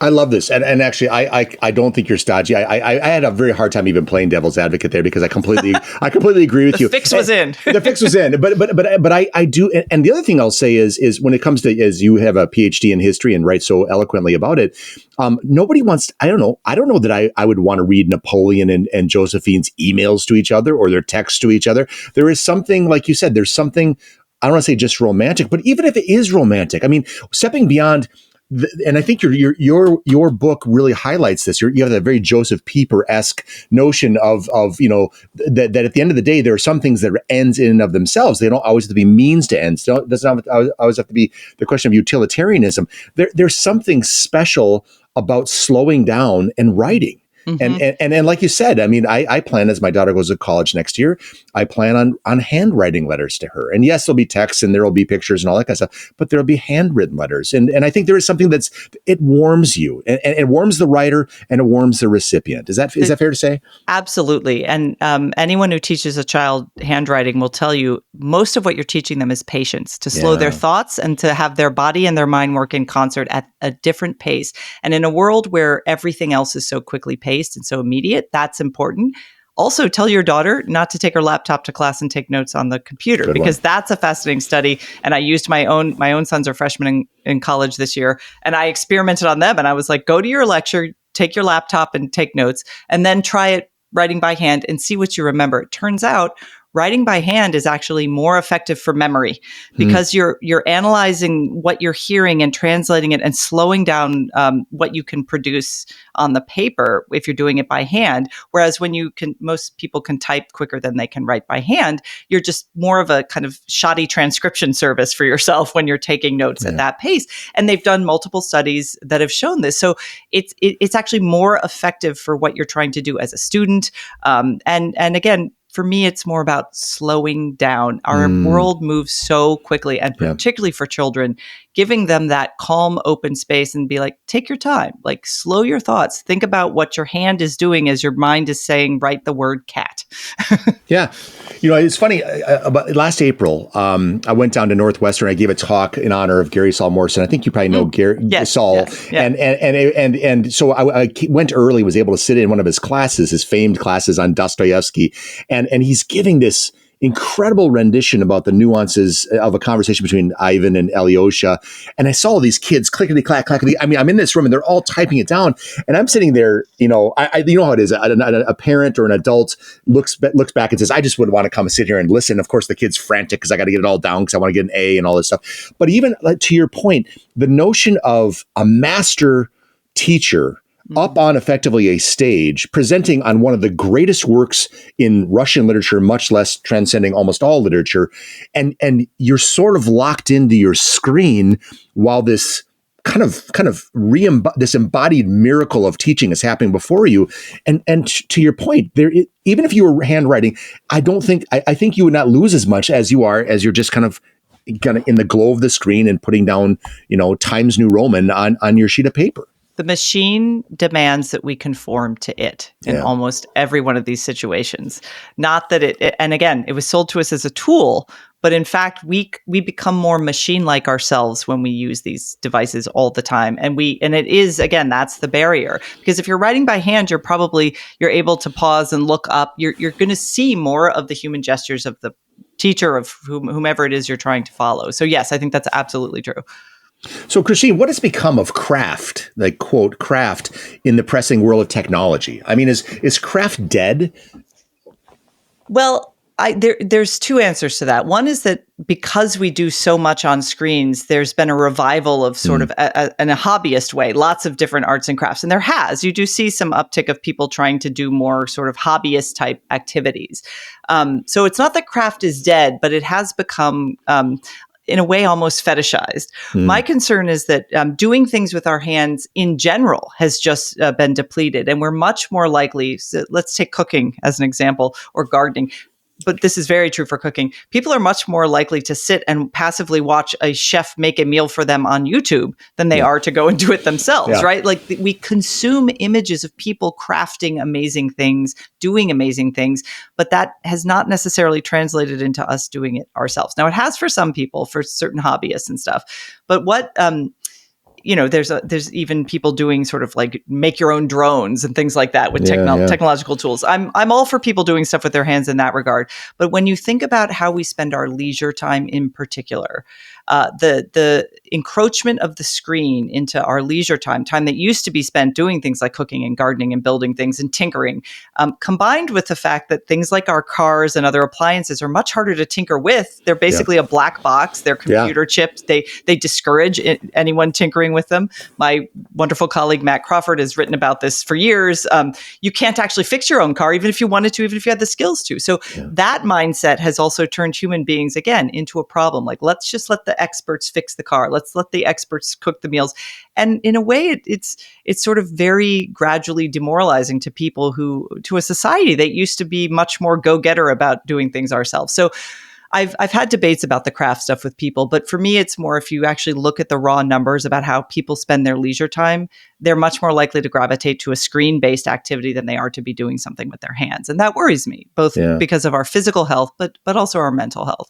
I love this. And actually, I don't think you're stodgy. I had a very hard time even playing devil's advocate there because I completely agree with you. The fix was in. The fix was in. But I do. And the other thing I'll say is when it comes to, as you have a PhD in history and write so eloquently about it, nobody wants, I don't know that I would want to read Napoleon and Josephine's emails to each other or their texts to each other. There is something, like you said, there's something, I don't want to say just romantic, but even if it is romantic, I mean, stepping beyond, and I think your book really highlights this. You have that very Joseph Pieper-esque notion of that at the end of the day there are some things that are ends in and of themselves. They don't always have to be means to ends. It doesn't always have to be the question of utilitarianism. There's something special about slowing down and writing. Mm-hmm. And like you said, I mean, I plan, as my daughter goes to college next year, I plan on handwriting letters to her. And yes, there'll be texts and there'll be pictures and all that kind of stuff, but there'll be handwritten letters. And I think there is something it warms you, and it warms the writer and it warms the recipient. Is that fair to say? Absolutely. And anyone who teaches a child handwriting will tell you most of what you're teaching them is patience, to slow their thoughts and to have their body and their mind work in concert at a different pace. And in a world where everything else is so quickly paced and so immediate, that's important. Also, tell your daughter not to take her laptop to class and take notes on the computer, because that's a fascinating study. And I used my own sons are freshmen in college this year, and I experimented on them. And I was like, go to your lecture, take your laptop and take notes, and then try it writing by hand and see what you remember. It turns out writing by hand is actually more effective for memory because you're analyzing what you're hearing and translating it and slowing down what you can produce on the paper if you're doing it by hand. Whereas when most people can type quicker than they can write by hand, you're just more of a kind of shoddy transcription service for yourself when you're taking notes at that pace. And they've done multiple studies that have shown this. So it's actually more effective for what you're trying to do as a student. And again, for me, it's more about slowing down. Our world moves so quickly, and particularly for children, giving them that calm, open space and be like, take your time, like slow your thoughts. Think about what your hand is doing as your mind is saying, write the word cat. Yeah. It's funny. About last April, I went down to Northwestern. I gave a talk in honor of Gary Saul Morrison. I think you probably know Gary Saul. Yes, yeah. And so I went early, was able to sit in one of his classes, his famed classes on Dostoevsky. And he's giving this incredible rendition about the nuances of a conversation between Ivan and Alyosha. And I saw all these kids clickety-clack, clackety. I mean, I'm in this room and they're all typing it down. And I'm sitting there, you know how it is. A parent or an adult looks back and says, I just would want to come and sit here and listen. Of course, the kid's frantic because I got to get it all down because I want to get an A and all this stuff. But even to your point, the notion of a master teacher up on effectively a stage, presenting on one of the greatest works in Russian literature, much less transcending almost all literature, and you're sort of locked into your screen while this kind of this embodied miracle of teaching is happening before you. And to your point, even if you were handwriting, I think you would not lose as much as you're just kind of in the glow of the screen and putting down, Times New Roman on your sheet of paper. The machine demands that we conform to it in almost every one of these situations. Not that and again, it was sold to us as a tool, but in fact, we become more machine-like ourselves when we use these devices all the time. And it is, again, that's the barrier. Because if you're writing by hand, you're able to pause and look up. You're going to see more of the human gestures of the teacher, of whomever it is you're trying to follow. So yes, I think that's absolutely true. So, Christine, what has become of craft, like quote, craft in the pressing world of technology? I mean, is craft dead? Well, there's two answers to that. One is that because we do so much on screens, there's been a revival of sort of in a hobbyist way, lots of different arts and crafts. And you do see some uptick of people trying to do more sort of hobbyist type activities. So it's not that craft is dead, but it has become, in a way, almost fetishized. My concern is that doing things with our hands in general has just been depleted. And we're much more likely, so let's take cooking as an example, or gardening. But this is very true for cooking. People are much more likely to sit and passively watch a chef make a meal for them on YouTube than they are to go and do it themselves, right? Like we consume images of people crafting amazing things, doing amazing things, but that has not necessarily translated into us doing it ourselves. Now, it has for some people, for certain hobbyists and stuff. But what there's even people doing sort of like make your own drones and things like that with technological tools. I'm all for people doing stuff with their hands in that regard. But when you think about how we spend our leisure time in particular, the encroachment of the screen into our leisure time that used to be spent doing things like cooking and gardening and building things and tinkering, combined with the fact that things like our cars and other appliances are much harder to tinker with. They're basically a black box. They're computer chips. They discourage anyone tinkering with them. My wonderful colleague, Matt Crawford, has written about this for years. You can't actually fix your own car, even if you wanted to, even if you had the skills to. So that mindset has also turned human beings, again, into a problem. Like, let's just let the experts fix the car. Let's let the experts cook the meals. And in a way, it's sort of very gradually demoralizing to people to a society that used to be much more go-getter about doing things ourselves. So I've had debates about the craft stuff with people, but for me, it's more if you actually look at the raw numbers about how people spend their leisure time, they're much more likely to gravitate to a screen-based activity than they are to be doing something with their hands. And that worries me, both because of our physical health, but also our mental health.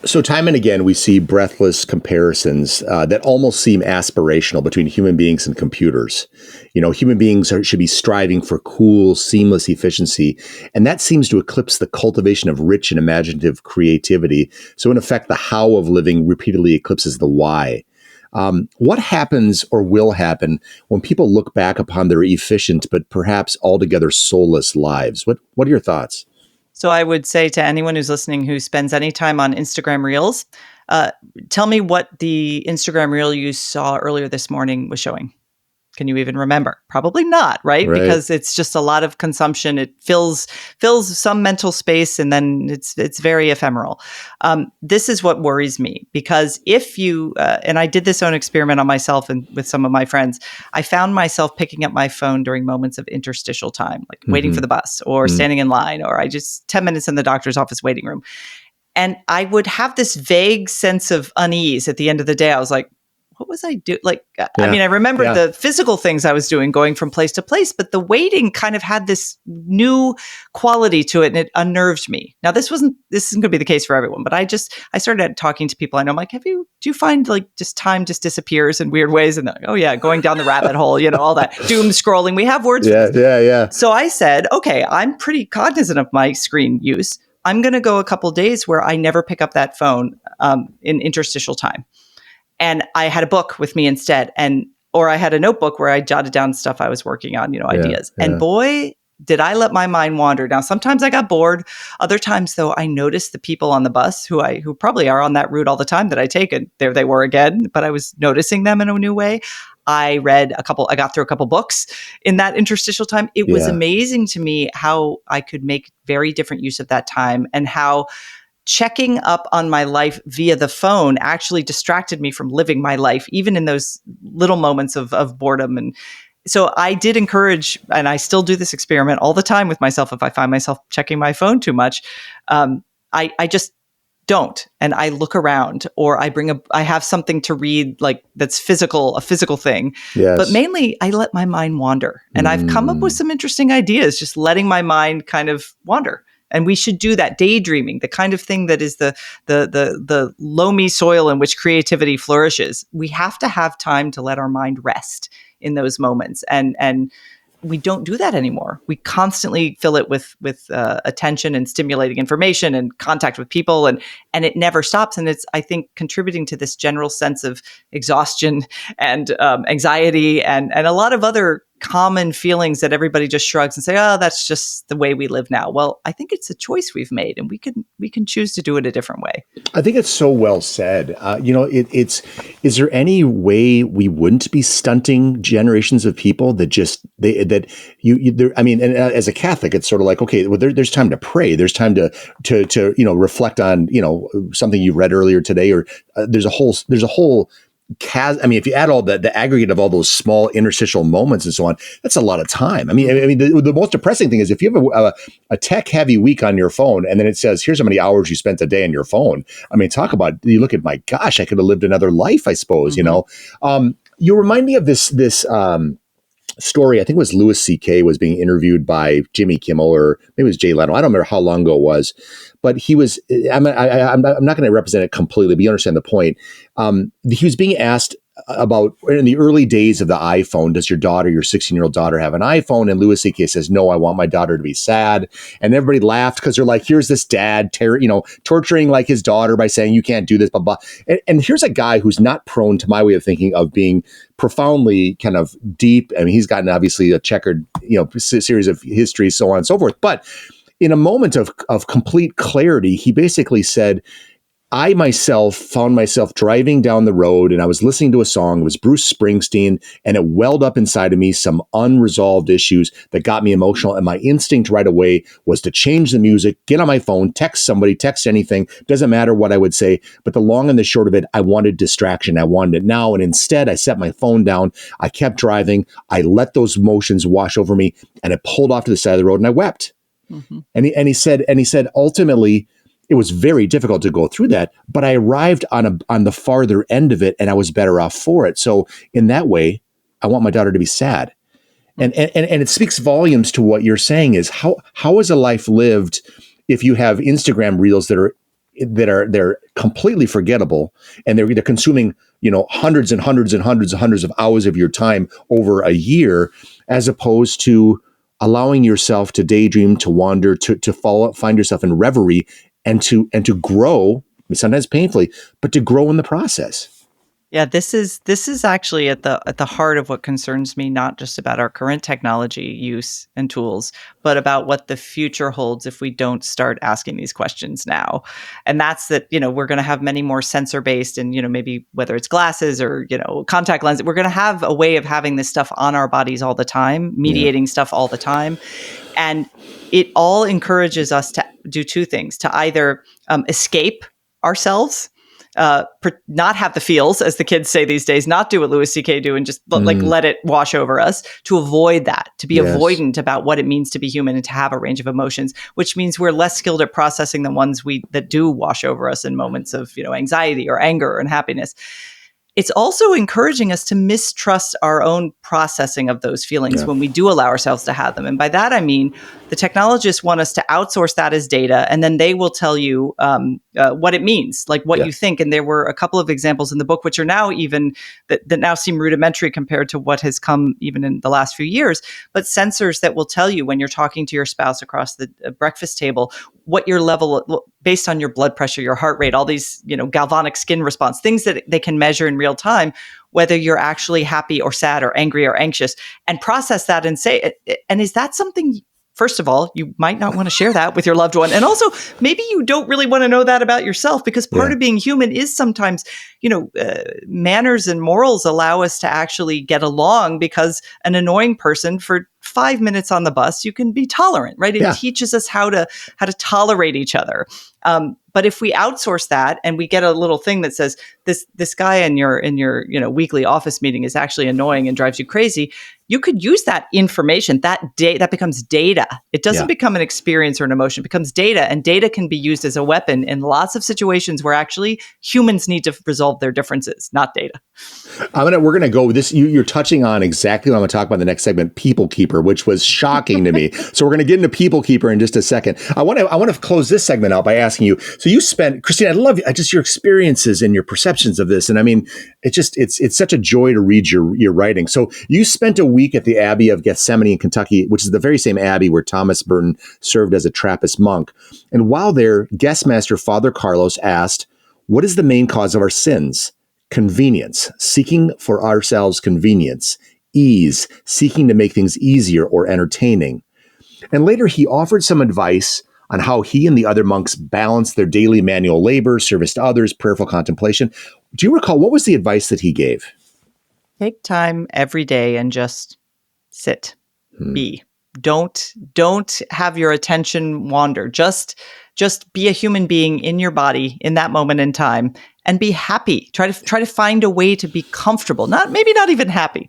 So time and again, we see breathless comparisons that almost seem aspirational between human beings and computers. You know, human beings should be striving for cool, seamless efficiency. And that seems to eclipse the cultivation of rich and imaginative creativity. So in effect, the how of living repeatedly eclipses the why. What happens or will happen when people look back upon their efficient but perhaps altogether soulless lives? What are your thoughts? So I would say to anyone who's listening who spends any time on Instagram Reels, tell me what the Instagram Reel you saw earlier this morning was showing. Can you even remember? Probably not, right? Because it's just a lot of consumption. It fills some mental space, and then it's very ephemeral. This is what worries me, because if you and I did this own experiment on myself and with some of my friends, I found myself picking up my phone during moments of interstitial time, like waiting for the bus or standing in line, or I just 10 minutes in the doctor's office waiting room. And I would have this vague sense of unease at the end of the day. I was like, what was I doing? Like, I mean, I remember the physical things I was doing, going from place to place, but the waiting kind of had this new quality to it, and it unnerved me. Now, this isn't going to be the case for everyone, but I started talking to people I know. I'm like, do you find like just time just disappears in weird ways? And they're like, oh yeah, going down the rabbit hole, all that doom scrolling. We have words for this. Yeah. So I said, okay, I'm pretty cognizant of my screen use. I'm going to go a couple days where I never pick up that phone in interstitial time. And I had a book with me instead, or I had a notebook where I jotted down stuff I was working on, ideas. And boy, did I let my mind wander. Now, sometimes I got bored. Other times, though, I noticed the people on the bus who probably are on that route all the time that I take, and there they were again. But I was noticing them in a new way. I got through a couple books in that interstitial time. It was amazing to me how I could make very different use of that time, and how checking up on my life via the phone actually distracted me from living my life, even in those little moments of boredom. And so I did encourage, and I still do this experiment all the time with myself. If I find myself checking my phone too much, I just don't. And I look around, or I have something to read, like that's a physical thing. Yes. But mainly I let my mind wander. And I've come up with some interesting ideas, just letting my mind kind of wander. And we should do that, daydreaming, the kind of thing that is the loamy soil in which creativity flourishes. We have to have time to let our mind rest in those moments. And we don't do that anymore. We constantly fill it with attention and stimulating information and contact with people, and it never stops. And it's, I think, contributing to this general sense of exhaustion and anxiety and a lot of other common feelings that everybody just shrugs and say, "Oh, that's just the way we live now." Well, I think it's a choice we've made, and we can choose to do it a different way. I think it's so well said. Is there any way we wouldn't be stunting generations of people that and as a Catholic, it's sort of like, okay, well, there's time to pray. There's time to reflect on, something you read earlier today, or there's a whole if you add all the aggregate of all those small interstitial moments and so on, that's a lot of time. The most depressing thing is if you have a tech heavy week on your phone and then it says, here's how many hours you spent a day on your phone. Talk about, you look at, my gosh, I could have lived another life, I suppose, You remind me of this story. I think it was Louis C.K. was being interviewed by Jimmy Kimmel, or maybe it was Jay Leno. I don't remember how long ago it was, but he was, I'm not going to represent it completely, but you understand the point. He was being asked about, in the early days of the iPhone, does your 16-year-old daughter have an iPhone? And Louis C.K. says, no, I want my daughter to be sad. And everybody laughed because they're like, here's this dad torturing like his daughter by saying, you can't do this, blah, blah. And here's a guy who's not prone, to my way of thinking, of being profoundly kind of deep. He's gotten obviously a checkered, series of history, so on and so forth. But in a moment of complete clarity, he basically said, I myself found myself driving down the road and I was listening to a song. It was Bruce Springsteen, and it welled up inside of me some unresolved issues that got me emotional. And my instinct right away was to change the music, get on my phone, text somebody, text anything. Doesn't matter what I would say. But the long and the short of it, I wanted distraction. I wanted it now. And instead, I set my phone down. I kept driving. I let those emotions wash over me, and I pulled off to the side of the road and I wept. Mm-hmm. And he said, ultimately, it was very difficult to go through that, but I arrived on the farther end of it, and I was better off for it. So in that way, I want my daughter to be sad. And it speaks volumes to what you're saying is how is a life lived if you have Instagram reels that are completely forgettable, and they're consuming, hundreds and hundreds and hundreds and hundreds of hours of your time over a year, as opposed to allowing yourself to daydream, to wander, to find yourself in reverie, and to grow, sometimes painfully, but to grow in the process. Yeah, this is actually at the heart of what concerns me, not just about our current technology use and tools, but about what the future holds if we don't start asking these questions now. And that's that, we're going to have many more sensor-based, and, maybe whether it's glasses or, contact lenses, we're going to have a way of having this stuff on our bodies all the time, mediating stuff all the time. And it all encourages us to do two things: to either escape ourselves, not have the feels, as the kids say these days, not do what Louis C.K. do and just let it wash over us, to avoid that, to be avoidant about what it means to be human and to have a range of emotions, which means we're less skilled at processing the ones that do wash over us in moments of, anxiety or anger and happiness. It's also encouraging us to mistrust our own processing of those feelings when we do allow ourselves to have them. And by that, I mean, the technologists want us to outsource that as data, and then they will tell you what it means, like what you think. And there were a couple of examples in the book, which are now even that now seem rudimentary compared to what has come even in the last few years, but sensors that will tell you when you're talking to your spouse across the breakfast table, what your level, based on your blood pressure, your heart rate, all these, galvanic skin response, things that they can measure in real time, whether you're actually happy or sad or angry or anxious, and process that and say, and is that something, first of all, you might not want to share that with your loved one. And also, maybe you don't really want to know that about yourself, because part of being human is sometimes, manners and morals allow us to actually get along, because an annoying person for 5 minutes on the bus, you can be tolerant, right? It teaches us how to tolerate each other. But if we outsource that and we get a little thing that says this guy in your weekly office meeting is actually annoying and drives you crazy, you could use that information, that becomes data. It doesn't become an experience or an emotion, it becomes data, and data can be used as a weapon in lots of situations where actually humans need to resolve their differences, not data. We're gonna go with this. You're touching on exactly what I'm gonna talk about in the next segment, People Keeper, which was shocking to me. So we're gonna get into People Keeper in just a second. I want to close this segment out by asking you. So you spent, Christine, I love just your experiences and your perceptions of this. And I mean, it's such a joy to read your writing. So you spent a week at the Abbey of Gethsemani in Kentucky, which is the very same abbey where Thomas Burton served as a Trappist monk. And while there, guest master Father Carlos asked, "What is the main cause of our sins?" Convenience, seeking for ourselves convenience. Ease, seeking to make things easier or entertaining. And later he offered some advice on how he and the other monks balanced their daily manual labor, service to others, prayerful contemplation. Do you recall, what was the advice that he gave? Take time every day and just sit, be. Don't have your attention wander. Just be a human being in your body in that moment in time and be happy. Try to find a way to be comfortable. Maybe not even happy,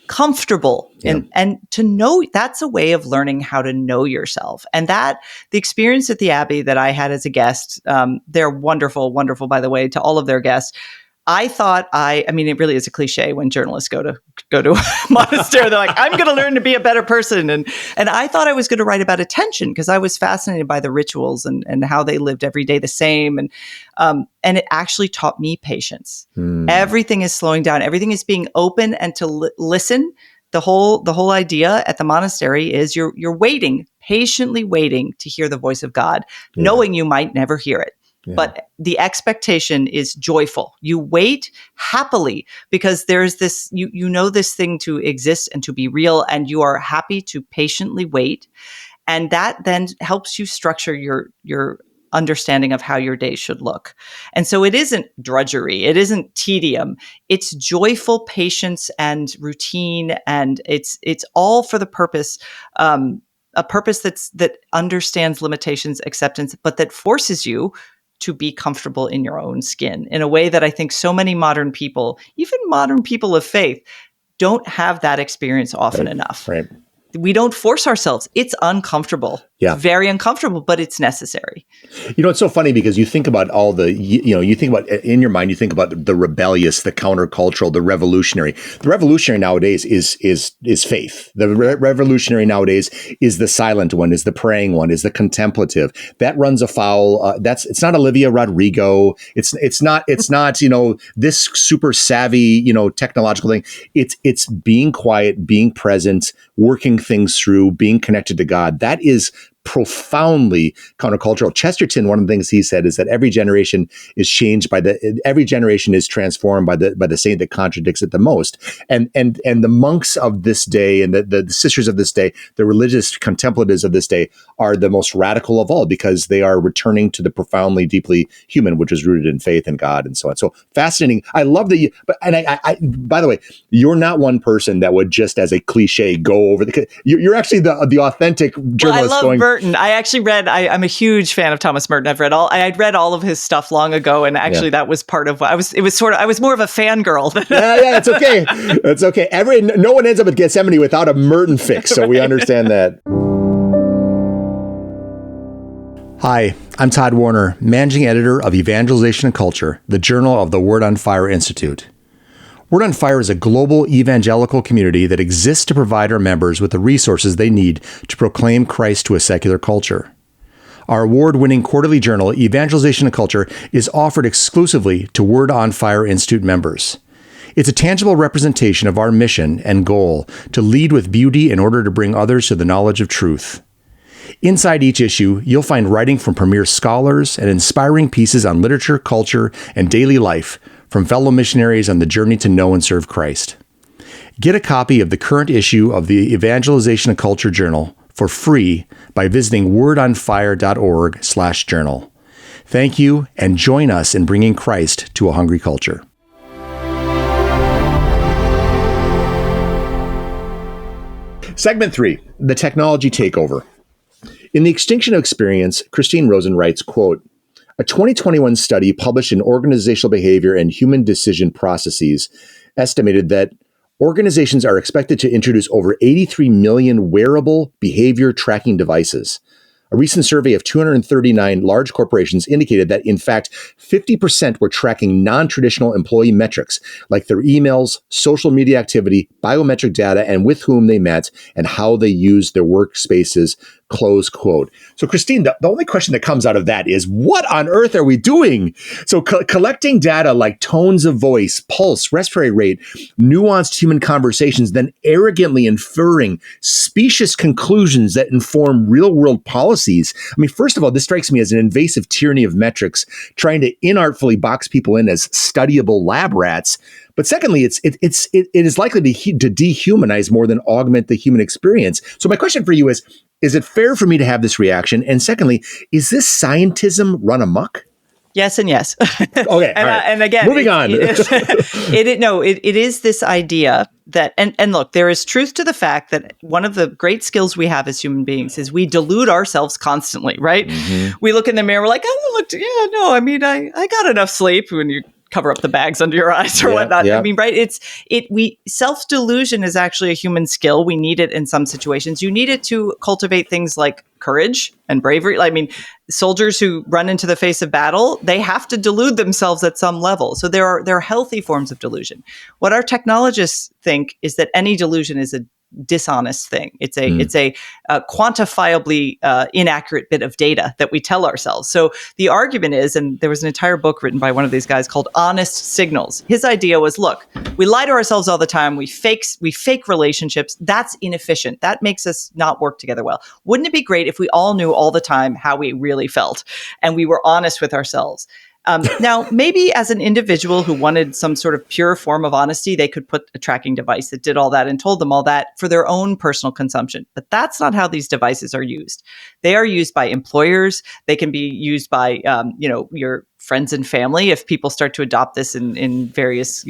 comfortable. Yeah. And to know, that's a way of learning how to know yourself. And that the experience at the Abbey that I had as a guest, they're wonderful, wonderful, by the way, to all of their guests. I thought I mean, it really is a cliche when journalists go to a monastery. They're like, I'm going to learn to be a better person. And I thought I was going to write about attention because I was fascinated by the rituals and how they lived every day the same. And it actually taught me patience. Everything is slowing down. Everything is being open and to listen. The whole idea at the monastery is you're waiting, patiently waiting to hear the voice of God, knowing you might never hear it. Yeah. But the expectation is joyful. You wait happily because there's this, you know this thing to exist and to be real, and you are happy to patiently wait. And that then helps you structure your understanding of how your day should look. And so it isn't drudgery. It isn't tedium. It's joyful patience and routine. And it's all for the purpose, a purpose that understands limitations, acceptance, but that forces you to be comfortable in your own skin in a way that I think so many modern people, even modern people of faith, don't have that experience often enough. Right. We don't force ourselves. It's uncomfortable. Yeah. Very uncomfortable, but it's necessary. You know, it's so funny because you think about all the, you think about in your mind, you think about the rebellious, the countercultural, the revolutionary. The revolutionary nowadays is faith. The revolutionary nowadays is the silent one, is the praying one, is the contemplative. That runs afoul. It's not Olivia Rodrigo. It's not this super savvy, technological thing. It's being quiet, being present, working things through, being connected to God. That is profoundly countercultural. Chesterton, one of the things he said is that every generation is transformed by the saint that contradicts it the most. And the monks of this day and the sisters of this day, the religious contemplatives of this day are the most radical of all because they are returning to the profoundly, deeply human, which is rooted in faith in God and so on. So fascinating. I love that I by the way, you're not one person that would just as a cliche go over you're actually the authentic journalist. Well, I love Merton. I actually I'm a huge fan of Thomas Merton. I'd read all of his stuff long ago, and actually that was part of what I was. It was I was more of a fangirl. Yeah, it's okay. It's okay. No one ends up at Gethsemane without a Merton fix, so we understand that. Hi, I'm Todd Warner, managing editor of Evangelization Culture, the journal of the Word on Fire Institute. Word on Fire is a global evangelical community that exists to provide our members with the resources they need to proclaim Christ to a secular culture. Our award-winning quarterly journal, Evangelization Culture, is offered exclusively to Word on Fire Institute members. It's a tangible representation of our mission and goal to lead with beauty in order to bring others to the knowledge of truth. Inside each issue, you'll find writing from premier scholars and inspiring pieces on literature, culture, and daily life from fellow missionaries on the journey to know and serve Christ. Get a copy of the current issue of the Evangelization Culture Journal for free by visiting wordonfire.org/journal. Thank you, and join us in bringing Christ to a hungry culture. Segment 3, the technology takeover. In the Extinction of Experience, Christine Rosen writes, quote, "A 2021 study published in Organizational Behavior and Human Decision Processes estimated that organizations are expected to introduce over 83 million wearable behavior tracking devices, A recent survey of 239 large corporations indicated that, in fact, 50% were tracking non-traditional employee metrics, like their emails, social media activity, biometric data, and with whom they met, and how they used their workspaces, close quote. So, Christine, the only question that comes out of that is, what on earth are we doing? So collecting data like tones of voice, pulse, respiratory rate, nuanced human conversations, then arrogantly inferring specious conclusions that inform real-world policies. I mean, first of all, this strikes me as an invasive tyranny of metrics, trying to inartfully box people in as studyable lab rats. But secondly, it is likely to dehumanize more than augment the human experience. So my question for you is it fair for me to have this reaction? And secondly, is this scientism run amok? Yes and yes. Okay, and again, moving on. It is this idea that, and look, there is truth to the fact that one of the great skills we have as human beings is we delude ourselves constantly, right? Mm-hmm. We look in the mirror, we're like, I got enough sleep when you cover up the bags under your eyes or whatnot. Yeah. I mean, right? Self-delusion is actually a human skill. We need it in some situations. You need it to cultivate things like courage and bravery. I mean, soldiers who run into the face of battle, they have to delude themselves at some level. So there are healthy forms of delusion. What our technologists think is that any delusion is a dishonest thing. It's a quantifiably inaccurate bit of data that we tell ourselves. So the argument is, and there was an entire book written by one of these guys called Honest Signals. His idea was, look, we lie to ourselves all the time. We fake relationships. That's inefficient. That makes us not work together well. Wouldn't it be great if we all knew all the time how we really felt and we were honest with ourselves? Now, maybe as an individual who wanted some sort of pure form of honesty, they could put a tracking device that did all that and told them all that for their own personal consumption. But that's not how these devices are used. They are used by employers. They can be used by, your friends and family if people start to adopt this in various,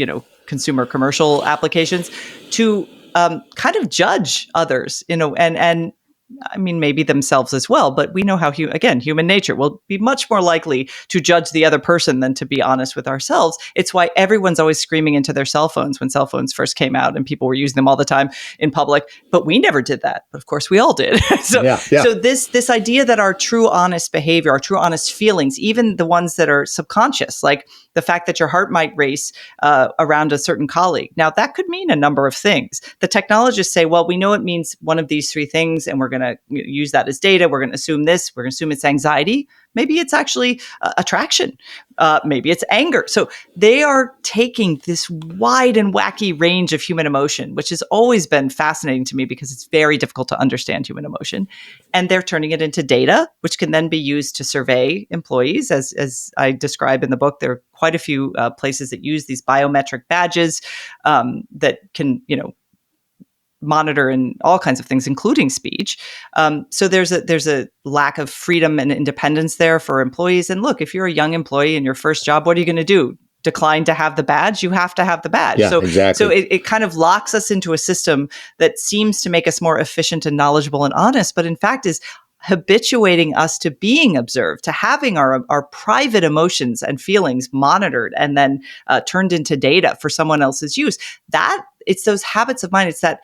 consumer commercial applications to kind of judge others, and I mean, maybe themselves as well, but we know how, human nature will be much more likely to judge the other person than to be honest with ourselves. It's why everyone's always screaming into their cell phones when cell phones first came out and people were using them all the time in public. But we never did that. But of course, we all did. So this idea that our true honest behavior, our true honest feelings, even the ones that are subconscious, like the fact that your heart might race around a certain colleague. Now, that could mean a number of things. The technologists say, well, we know it means one of these three things, and we're going to use that as data. We're going to assume this. We're going to assume it's anxiety. Maybe it's actually attraction. Maybe it's anger. So they are taking this wide and wacky range of human emotion, which has always been fascinating to me because it's very difficult to understand human emotion. And they're turning it into data, which can then be used to survey employees. As I describe in the book, there are quite a few places that use these biometric badges that can, monitor and all kinds of things, including speech. So there's a lack of freedom and independence there for employees. And look, if you're a young employee in your first job, what are you going to do? Decline to have the badge? You have to have the badge. Yeah, exactly. So it kind of locks us into a system that seems to make us more efficient and knowledgeable and honest, but in fact is habituating us to being observed, to having our private emotions and feelings monitored and then turned into data for someone else's use. That it's those habits of mind. It's that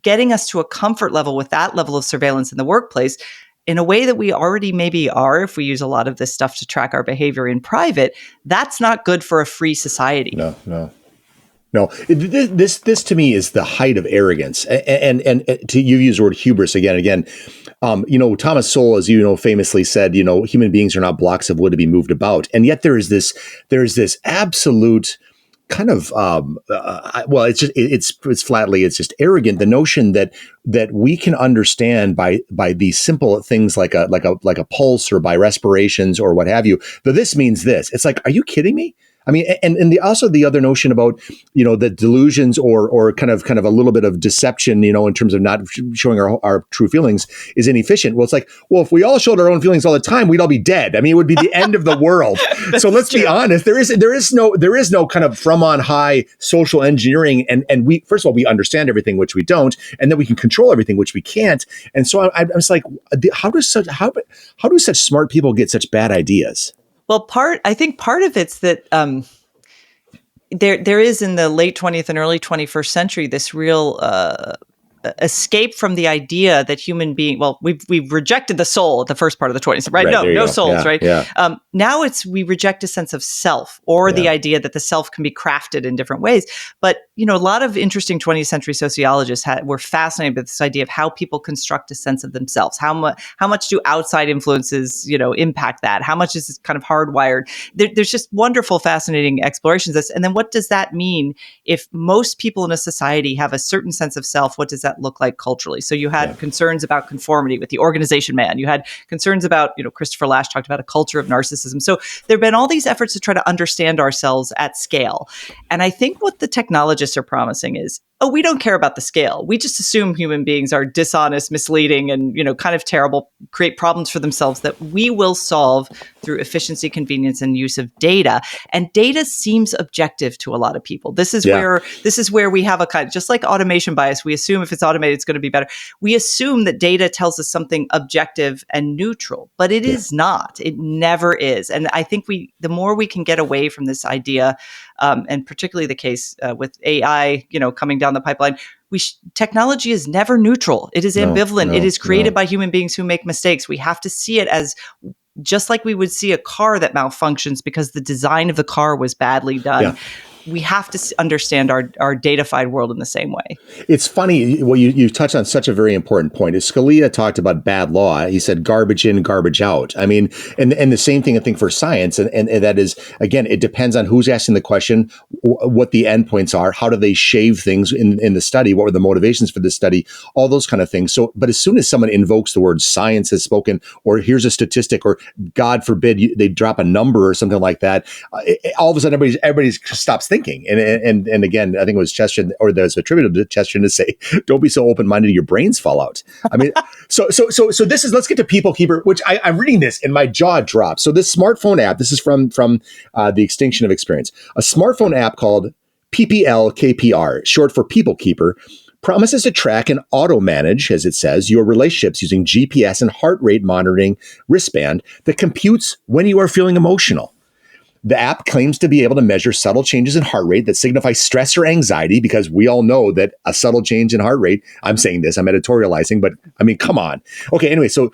getting us to a comfort level with that level of surveillance in the workplace in a way that we already maybe are if we use a lot of this stuff to track our behavior in private. That's not good for a free society. No. This to me is the height of arrogance. And to you use the word hubris again. Thomas Sowell, as you know, famously said, human beings are not blocks of wood to be moved about. And yet there's this absolute kind of it's flatly just arrogant, the notion that we can understand by these simple things like a pulse or by respirations or what have you, that this means this. It's like, are you kidding me? I mean, and also the other notion about, the delusions or kind of a little bit of deception, in terms of not showing our true feelings is inefficient. Well, it's like, well, if we all showed our own feelings all the time, we'd all be dead. I mean, it would be the end of the world. So let's be honest. There is no kind of from on high social engineering. And we, first of all, we understand everything, which we don't, and then we can control everything, which we can't. And so I was like, how do such smart people get such bad ideas? Well, I think part of it's that there is in the late 20th and early 21st century this real escape from the idea that we've rejected the soul at the first part of the 20s, right? Right, No souls, yeah, right? Yeah. Now we reject a sense of self, or the idea that the self can be crafted in different ways. But, a lot of interesting 20th century sociologists were fascinated with this idea of how people construct a sense of themselves. How much do outside influences, impact that? How much is this kind of hardwired? There's just wonderful, fascinating explorations of this. And then what does that mean if most people in a society have a certain sense of self? What does that look like culturally? So you had concerns about conformity with the organization man. You had concerns about, Christopher Lasch talked about a culture of narcissism. So there have been all these efforts to try to understand ourselves at scale. And I think what the technologists are promising is, we don't care about the scale. We just assume human beings are dishonest, misleading, and, kind of terrible, create problems for themselves that we will solve through efficiency, convenience, and use of data. And data seems objective to a lot of people. This is where we have a kind of, just like automation bias, we assume if it's automated, it's going to be better. We assume that data tells us something objective and neutral, but it is not. It never is. And I think the more we can get away from this idea, and particularly the case with AI, coming down the pipeline, technology is never neutral. It is ambivalent. It is created by human beings who make mistakes. We have to see it as just like we would see a car that malfunctions because the design of the car was badly done. Yeah. We have to understand our datafied world in the same way. It's funny. Well, you touched on such a very important point. As Scalia talked about bad law, he said garbage in, garbage out. I mean, and the same thing I think for science. And that is, again, it depends on who's asking the question, what the endpoints are, how do they shave things in the study, what were the motivations for the study, all those kind of things. So, but as soon as someone invokes the word science has spoken, or here's a statistic, or God forbid they drop a number or something like that, all of a sudden everybody stops thinking. And again, I think it was Chesterton, or there's attributed to Chesterton, to say, don't be so open-minded your brains fall out. I mean, so this is, let's get to People Keeper, which I'm reading this and my jaw drops. So this smartphone app, this is from the Extinction of Experience, a smartphone app called PPL-KPR, short for People Keeper, promises to track and auto-manage, as it says, your relationships using GPS and heart rate monitoring wristband that computes when you are feeling emotional. The app claims to be able to measure subtle changes in heart rate that signify stress or anxiety, because we all know that a subtle change in heart rate, I'm saying this, I'm editorializing, but I mean, come on. Okay, anyway, so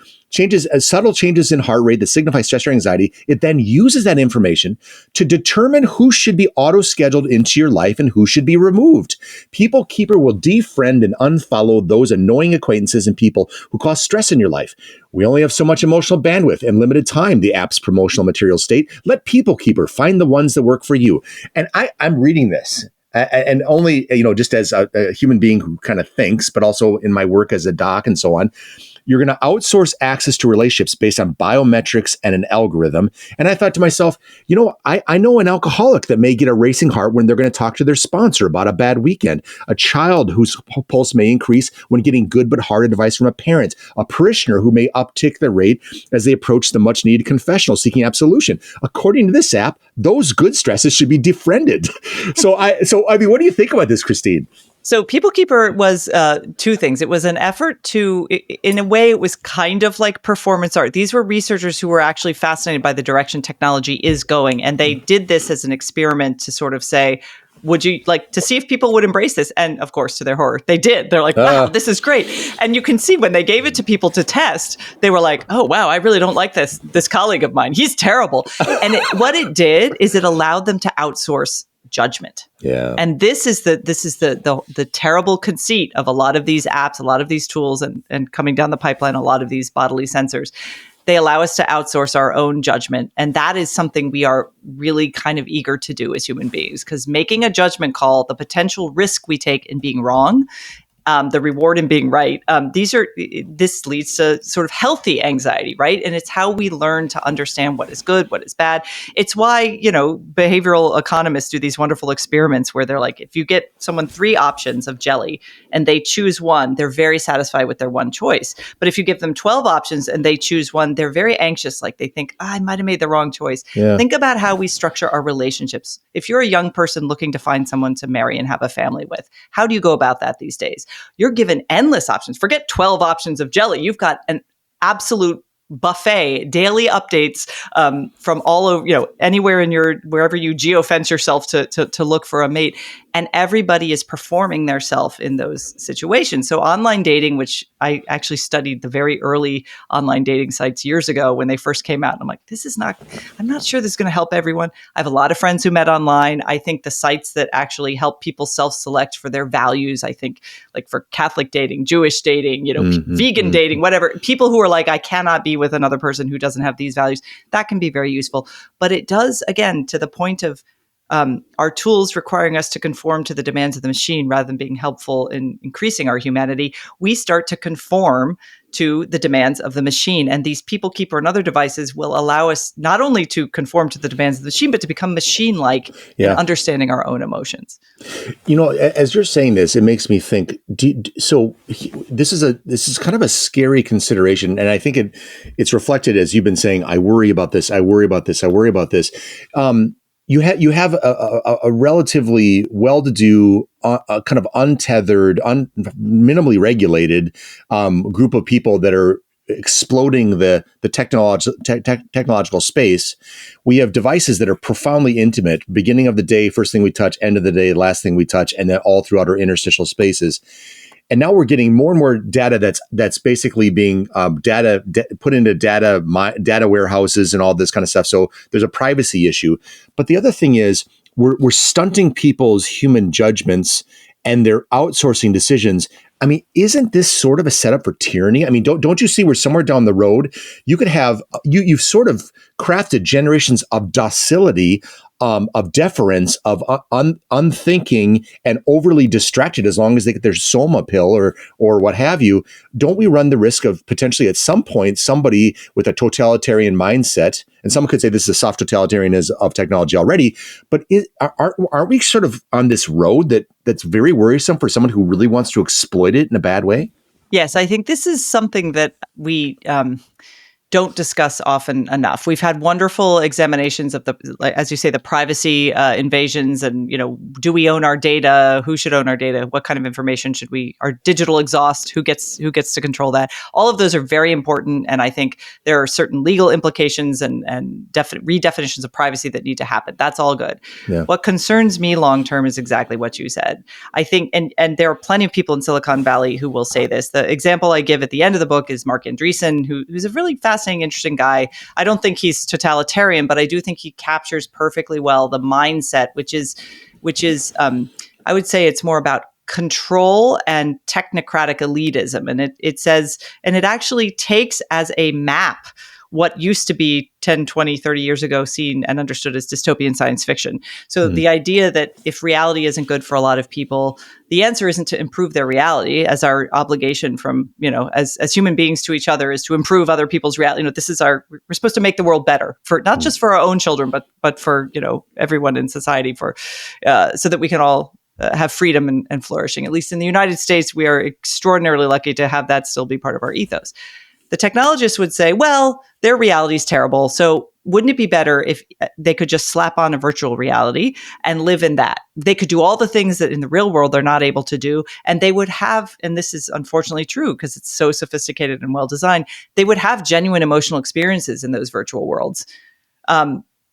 subtle changes in heart rate that signify stress or anxiety, it then uses that information to determine who should be auto-scheduled into your life and who should be removed. People Keeper will defriend and unfollow those annoying acquaintances and people who cause stress in your life. We only have so much emotional bandwidth and limited time, the app's promotional materials state. Let People Keeper find the ones that work for you. And I'm reading this. And only, just as a human being who kind of thinks, but also in my work as a doc and so on, you're going to outsource access to relationships based on biometrics and an algorithm. And I thought to myself, I know an alcoholic that may get a racing heart when they're going to talk to their sponsor about a bad weekend, a child whose pulse may increase when getting good but hard advice from a parent, a parishioner who may uptick the rate as they approach the much needed confessional seeking absolution. According to this app, those good stresses should be defriended. So I mean, what do you think about this, Christine? So People Keeper was two things. It was an effort to, in a way, it was kind of like performance art. These were researchers who were actually fascinated by the direction technology is going. And they did this as an experiment to sort of say, would you like to see if people would embrace this? And of course, to their horror, they did. They're like, wow, this is great. And you can see when they gave it to people to test, they were like, oh, wow, I really don't like this colleague of mine. He's terrible. And what it did is it allowed them to outsource judgment. Yeah. And this is the terrible conceit of a lot of these apps, a lot of these tools, and coming down the pipeline, a lot of these bodily sensors. They allow us to outsource our own judgment. And that is something we are really kind of eager to do as human beings, because making a judgment call, the potential risk we take in being wrong, the reward in being right. This leads to sort of healthy anxiety, right? And it's how we learn to understand what is good, what is bad. It's why, behavioral economists do these wonderful experiments where they're like, if you get someone 3 options of jelly and they choose one, they're very satisfied with their one choice. But if you give them 12 options and they choose one, they're very anxious. Like they think, I might have made the wrong choice. Yeah. Think about how we structure our relationships. If you're a young person looking to find someone to marry and have a family with, how do you go about that these days? You're given endless options. Forget 12 options of jelly. You've got an absolute buffet, daily updates from all over, anywhere wherever you geofence yourself to look for a mate. And everybody is performing their self in those situations. So online dating, which I actually studied the very early online dating sites years ago when they first came out. And I'm like, I'm not sure this is going to help everyone. I have a lot of friends who met online. I think the sites that actually help people self-select for their values, I think like for Catholic dating, Jewish dating, vegan dating, whatever, people who are like, I cannot be with another person who doesn't have these values, that can be very useful. But it does, again, to the point of our tools requiring us to conform to the demands of the machine rather than being helpful in increasing our humanity, we start to conform to the demands of the machine. And these people keeper and other devices will allow us not only to conform to the demands of the machine, but to become machine-like in understanding our own emotions. As you're saying this, it makes me think, this is kind of a scary consideration. And I think it's reflected as you've been saying, I worry about this, I worry about this, I worry about this. You have a relatively well-to-do, kind of untethered, minimally regulated group of people that are exploding the technological space. We have devices that are profoundly intimate, beginning of the day, first thing we touch, end of the day, last thing we touch, and then all throughout our interstitial spaces. And now we're getting more and more data that's basically being put into data warehouses and all this kind of stuff. So there's a privacy issue. But the other thing is we're stunting people's human judgments and they're outsourcing decisions. I mean, isn't this sort of a setup for tyranny? I mean, don't you see where somewhere down the road you could have you've sort of crafted generations of docility, of deference, of unthinking and overly distracted as long as they get their soma pill or what have you. Don't we run the risk of potentially at some point somebody with a totalitarian mindset, and someone could say this is a soft totalitarianism of technology already, but aren't we sort of on this road that's very worrisome for someone who really wants to exploit it in a bad way? Yes, I think this is something that we don't discuss often enough. We've had wonderful examinations of as you say, the privacy invasions, and do we own our data? Who should own our data? What kind of information should our digital exhaust? Who gets to control that? All of those are very important, and I think there are certain legal implications and redefinitions of privacy that need to happen. That's all good. Yeah. What concerns me long term is exactly what you said. I think, and there are plenty of people in Silicon Valley who will say this. The example I give at the end of the book is Mark Andreessen, who's a really fascinating, interesting guy. I don't think he's totalitarian, but I do think he captures perfectly well the mindset, which is I would say it's more about control and technocratic elitism. And it says, and it actually takes as a map what used to be 10, 20, 30 years ago seen and understood as dystopian science fiction. So the idea that if reality isn't good for a lot of people, the answer isn't to improve their reality, as our obligation from, as human beings to each other is to improve other people's reality. We're supposed to make the world better for not just for our own children, but for, everyone in society so that we can all have freedom and flourishing. At least in the United States, we are extraordinarily lucky to have that still be part of our ethos. The technologists would say, well, their reality is terrible. So wouldn't it be better if they could just slap on a virtual reality and live in that? They could do all the things that in the real world they're not able to do. And they would have, and this is unfortunately true because it's so sophisticated and well designed, they would have genuine emotional experiences in those virtual worlds.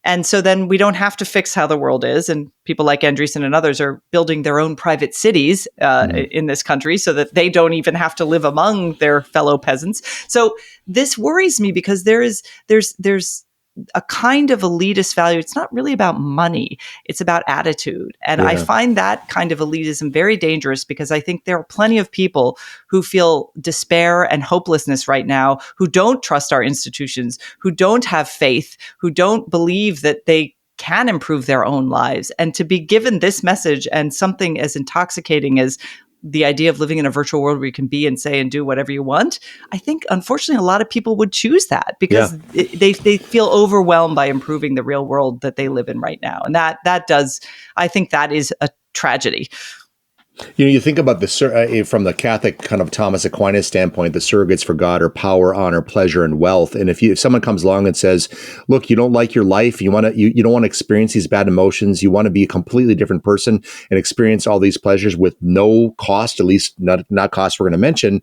And so then we don't have to fix how the world is. And people like Andreessen and others are building their own private cities in this country so that they don't even have to live among their fellow peasants. So this worries me because there's a kind of elitist value. It's not really about money. It's about attitude. And I find that kind of elitism very dangerous because I think there are plenty of people who feel despair and hopelessness right now, who don't trust our institutions, who don't have faith, who don't believe that they can improve their own lives. And to be given this message and something as intoxicating as the idea of living in a virtual world where you can be and say and do whatever you want, I think, unfortunately, a lot of people would choose that because they feel overwhelmed by improving the real world that they live in right now. And that does, I think that is a tragedy. You think about from the Catholic kind of Thomas Aquinas standpoint, the surrogates for God are power, honor, pleasure, and wealth. And if someone comes along and says, "Look, you don't like your life, you don't want to experience these bad emotions, you want to be a completely different person and experience all these pleasures with no cost, at least not cost we're going to mention.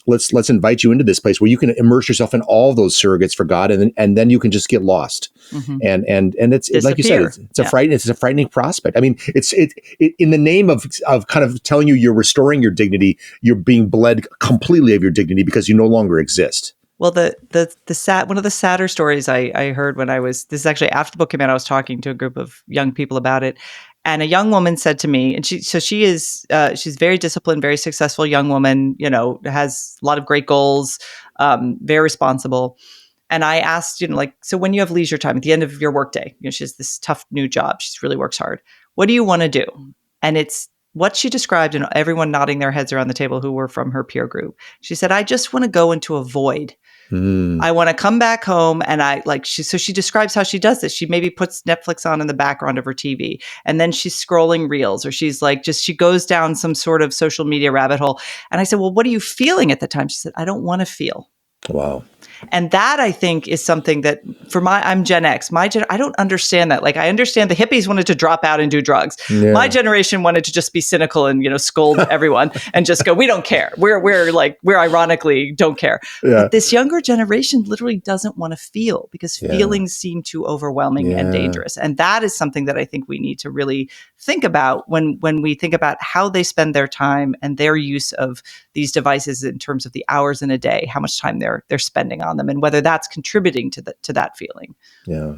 Let's invite you into this place where you can immerse yourself in all those surrogates for God, and then you can just get lost." Mm-hmm. And it's like you said, it's a frightening prospect. I mean, it's in the name of kind of telling you you're restoring your dignity, you're being bled completely of your dignity because you no longer exist. Well, the sad one of the sadder stories I heard this is actually after the book came out. I was talking to a group of young people about it, and a young woman said to me, and she's very disciplined, very successful young woman, has a lot of great goals, very responsible. And I asked, so when you have leisure time at the end of your workday, she has this tough new job. She really works hard. What do you want to do? And it's what she described, and everyone nodding their heads around the table who were from her peer group. She said, I just want to go into a void. I want to come back home. And so she describes how she does this. She maybe puts Netflix on in the background of her TV, and then she's scrolling reels, or she's she goes down some sort of social media rabbit hole. And I said, well, what are you feeling at the time? She said, I don't want to feel. Wow. And that, I think, is something that I'm Gen X. I don't understand that. I understand the hippies wanted to drop out and do drugs. Yeah. My generation wanted to just be cynical and, scold everyone and just go, we don't care. We're ironically don't care. Yeah. But this younger generation literally doesn't want to feel because feelings seem too overwhelming and dangerous. And that is something that I think we need to really think about when we think about how they spend their time and their use of these devices in terms of the hours in a day, how much time they're spending on them, and whether that's contributing to that feeling. Yeah.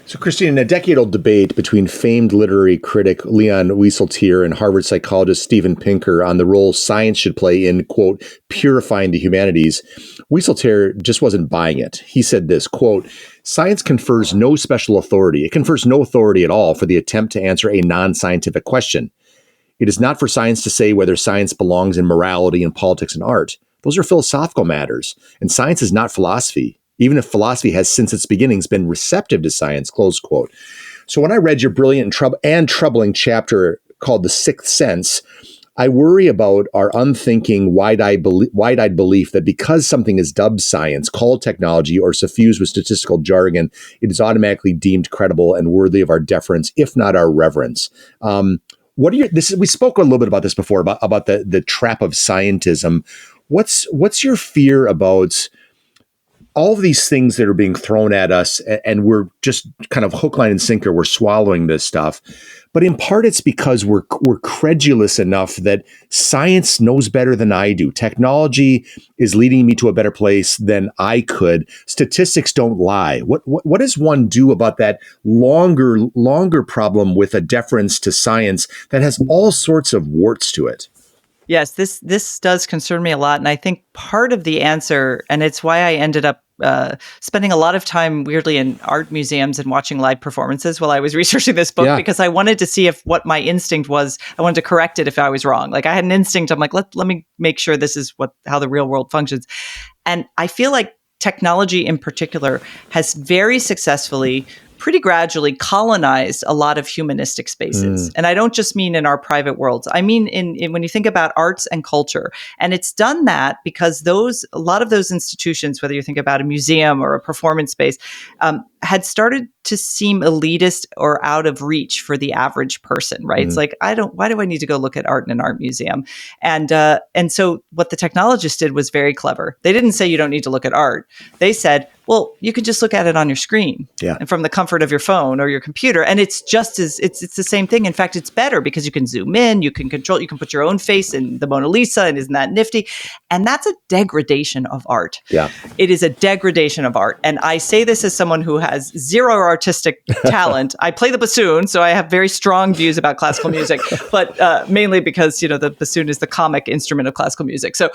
So, Christine, in a decade-old debate between famed literary critic Leon Wieseltier and Harvard psychologist Steven Pinker on the role science should play in, quote, purifying the humanities, Wieseltier just wasn't buying it. He said this, quote, science confers no special authority. It confers no authority at all for the attempt to answer a non-scientific question. It is not for science to say whether science belongs in morality and politics and art. Those are philosophical matters, and science is not philosophy, even if philosophy has since its beginnings been receptive to science, close quote. So when I read your brilliant and troubling chapter called The Sixth Sense, I worry about our unthinking, wide-eyed belief that because something is dubbed science, called technology, or suffused with statistical jargon, it is automatically deemed credible and worthy of our deference, if not our reverence. We spoke a little bit about this before, about the trap of scientism. What's your fear about all of these things that are being thrown at us, and we're just kind of hook, line, and sinker, we're swallowing this stuff. But in part, it's because we're credulous enough that science knows better than I do. Technology is leading me to a better place than I could. Statistics don't lie. What does one do about that longer problem with a deference to science that has all sorts of warts to it? Yes, this does concern me a lot. And I think part of the answer, and it's why I ended up spending a lot of time weirdly in art museums and watching live performances while I was researching this book, because I wanted to see if what my instinct was, I wanted to correct it if I was wrong. I had an instinct. I'm like, let me make sure this is how the real world functions. And I feel like technology in particular has very successfully, pretty gradually colonized a lot of humanistic spaces. And I don't just mean in our private worlds. I mean in when you think about arts and culture. And it's done that because a lot of those institutions, whether you think about a museum or a performance space, had started to seem elitist or out of reach for the average person, right? It's like, why do I need to go look at art in an art museum? And so what the technologists did was very clever. They didn't say you don't need to look at art. They said, well, you can just look at it on your screen and from the comfort of your phone or your computer. And it's it's the same thing. In fact, it's better because you can zoom in, you can control, you can put your own face in the Mona Lisa, and isn't that nifty? And that's a degradation of art. Yeah. It is a degradation of art. And I say this as someone who has zero artistic talent. I play the bassoon, so I have very strong views about classical music, but mainly because, the bassoon is the comic instrument of classical music. So,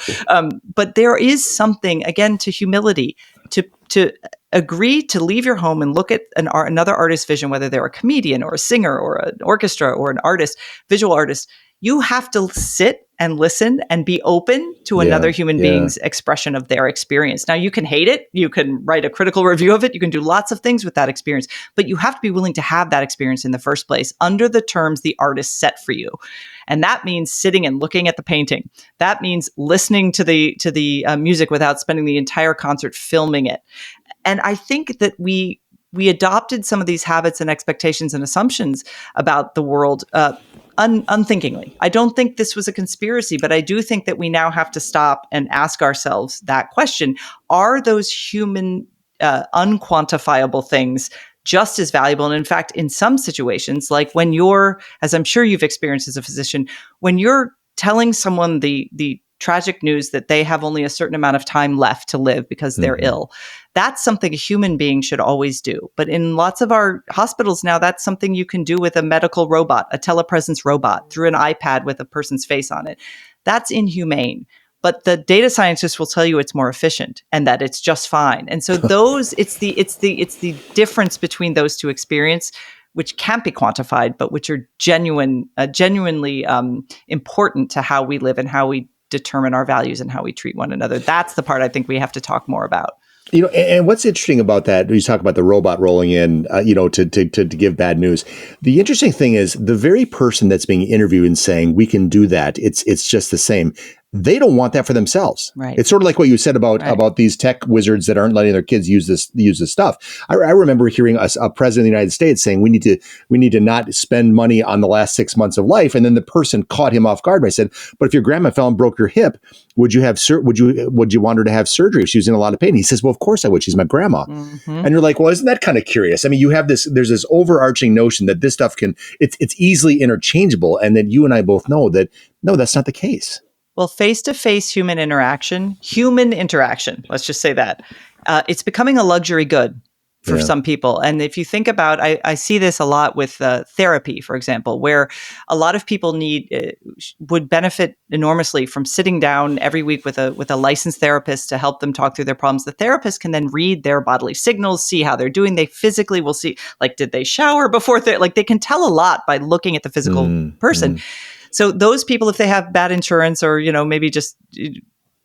but there is something, again, to humility, to agree to leave your home and look at another artist's vision, whether they're a comedian or a singer or an orchestra or an artist, visual artist. You have to sit and listen and be open to another human being's expression of their experience. Now, you can hate it. You can write a critical review of it. You can do lots of things with that experience, but you have to be willing to have that experience in the first place under the terms the artist set for you. And that means sitting and looking at the painting. That means listening to the music without spending the entire concert filming it. And I think that we adopted some of these habits and expectations and assumptions about the world unthinkingly. I don't think this was a conspiracy, but I do think that we now have to stop and ask ourselves that question. Are those human, unquantifiable things just as valuable? And in fact, in some situations, like when you're, as I'm sure you've experienced as a physician, when you're telling someone the tragic news that they have only a certain amount of time left to live because they're ill, that's something a human being should always do. But in lots of our hospitals now, that's something you can do with a medical robot, a telepresence robot, through an iPad with a person's face on it. That's inhumane. But the data scientists will tell you it's more efficient and that it's just fine. And so it's the difference between those two experiences, which can't be quantified, but which are genuinely important to how we live and how we determine our values and how we treat one another. That's the part I think we have to talk more about. And what's interesting about that, you talk about the robot rolling in, to give bad news. The interesting thing is the very person that's being interviewed and saying we can do that, it's just the same. They don't want that for themselves. Right. It's sort of like what you said about these tech wizards that aren't letting their kids use this stuff. I remember hearing a president of the United States saying we need to not spend money on the last 6 months of life, and then the person caught him off guard by said, "But if your grandma fell and broke your hip, would you want her to have surgery if she was in a lot of pain?" He says, "Well, of course I would. She's my grandma." Mm-hmm. And you're like, well, isn't that kind of curious? I mean, there's this overarching notion that this stuff it's easily interchangeable, and that you and I both know that no, that's not the case. Well, face-to-face human interaction, let's just say that, it's becoming a luxury good for some people. And if you think about, I see this a lot with therapy, for example, where a lot of people would benefit enormously from sitting down every week with a licensed therapist to help them talk through their problems. The therapist can then read their bodily signals, see how they're doing. They physically will see, like, did they shower before? They can tell a lot by looking at the physical person. So those people, if they have bad insurance or, maybe just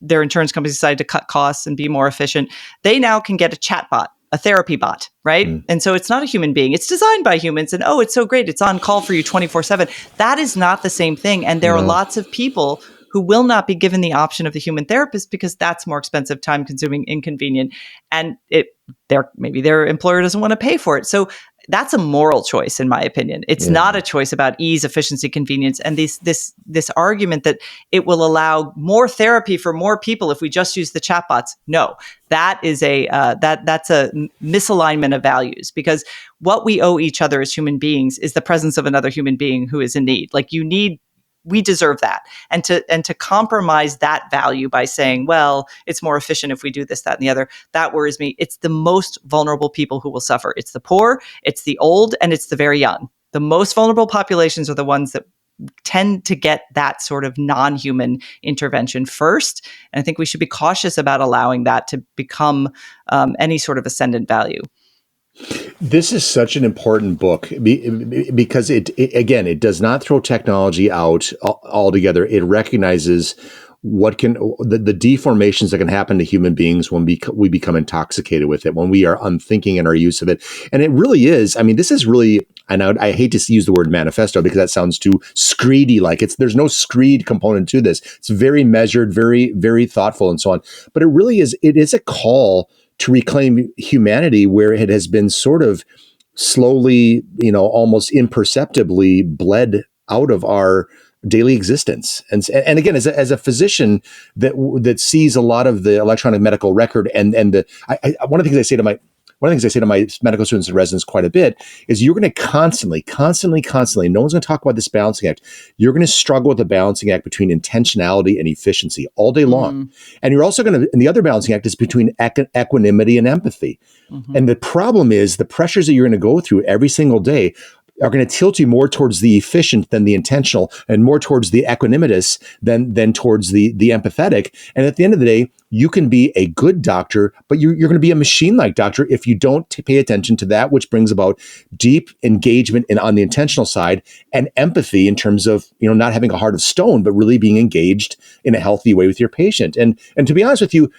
their insurance companies decide to cut costs and be more efficient, they now can get a chat bot, a therapy bot, right? And so it's not a human being. It's designed by humans and, it's so great. It's on call for you 24/7. That is not the same thing. And there are lots of people who will not be given the option of the human therapist because that's more expensive, time consuming, inconvenient. And maybe their employer doesn't want to pay for it. So that's a moral choice, in my opinion. It's not a choice about ease, efficiency, convenience, and this argument that it will allow more therapy for more people if we just use the chatbots. No, that is that's a misalignment of values, because what we owe each other as human beings is the presence of another human being who is in need. Like, we deserve that. And to compromise that value by saying, well, it's more efficient if we do this, that, and the other, that worries me. It's the most vulnerable people who will suffer. It's the poor, it's the old, and it's the very young. The most vulnerable populations are the ones that tend to get that sort of non-human intervention first. And I think we should be cautious about allowing that to become any sort of ascendant value. This is such an important book because it does not throw technology out altogether. It recognizes the deformations that can happen to human beings when we become intoxicated with it, when we are unthinking in our use of it. And it really is. I mean, this is really, and I hate to use the word manifesto because that sounds too screedy. Like there's no screed component to this. It's very measured, very, very thoughtful, and so on. But it really is. It is a call to reclaim humanity where it has been sort of slowly, almost imperceptibly bled out of our daily existence. And again, as a physician that sees a lot of the electronic medical record one of the things I say to my medical students and residents quite a bit is you're going to constantly, no one's going to talk about this balancing act. You're going to struggle with the balancing act between intentionality and efficiency all day long. And you're also and the other balancing act is between equanimity and empathy. And the problem is the pressures that you're going to go through every single day are going to tilt you more towards the efficient than the intentional, and more towards the equanimitous than towards the empathetic. And at the end of the day, you can be a good doctor, but you're going to be a machine-like doctor if you don't pay attention to that, which brings about deep engagement on the intentional side, and empathy in terms of, not having a heart of stone, but really being engaged in a healthy way with your patient. And to be honest with you,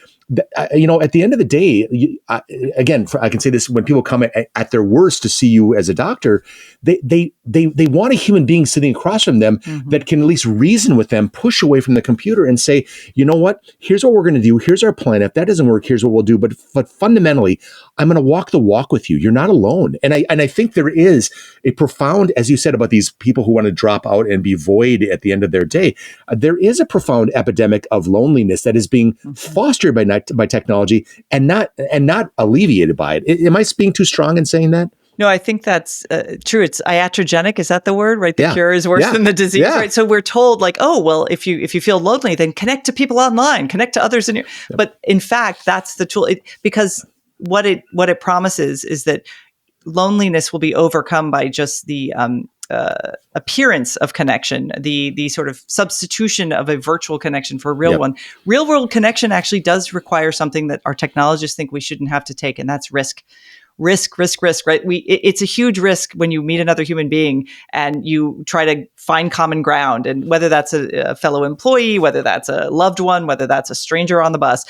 at the end of the day, I can say this: when people come at their worst to see you as a doctor, they want a human being sitting across from them that can at least reason with them, push away from the computer, and say, you know what? Here's what we're going to do. Here's our plan. If that doesn't work, here's what we'll do. But fundamentally, I'm going to walk the walk with you. You're not alone. And I think there is a profound, as you said, about these people who want to drop out and be void at the end of their day. There is a profound epidemic of loneliness that is being fostered by technology and not alleviated by it. Am I being too strong in saying that? No, I think that's true. It's iatrogenic. Is that the word, right? The cure is worse than the disease, right? So we're told like, oh, well, if you feel lonely, then connect to people online, connect to others But in fact, that's the tool because what it promises is that loneliness will be overcome by just the appearance of connection, the sort of substitution of a virtual connection for a real one. Real world connection actually does require something that our technologists think we shouldn't have to take, and that's risk. Risk, right? It's a huge risk when you meet another human being and you try to find common ground. And whether that's a fellow employee, whether that's a loved one, whether that's a stranger on the bus,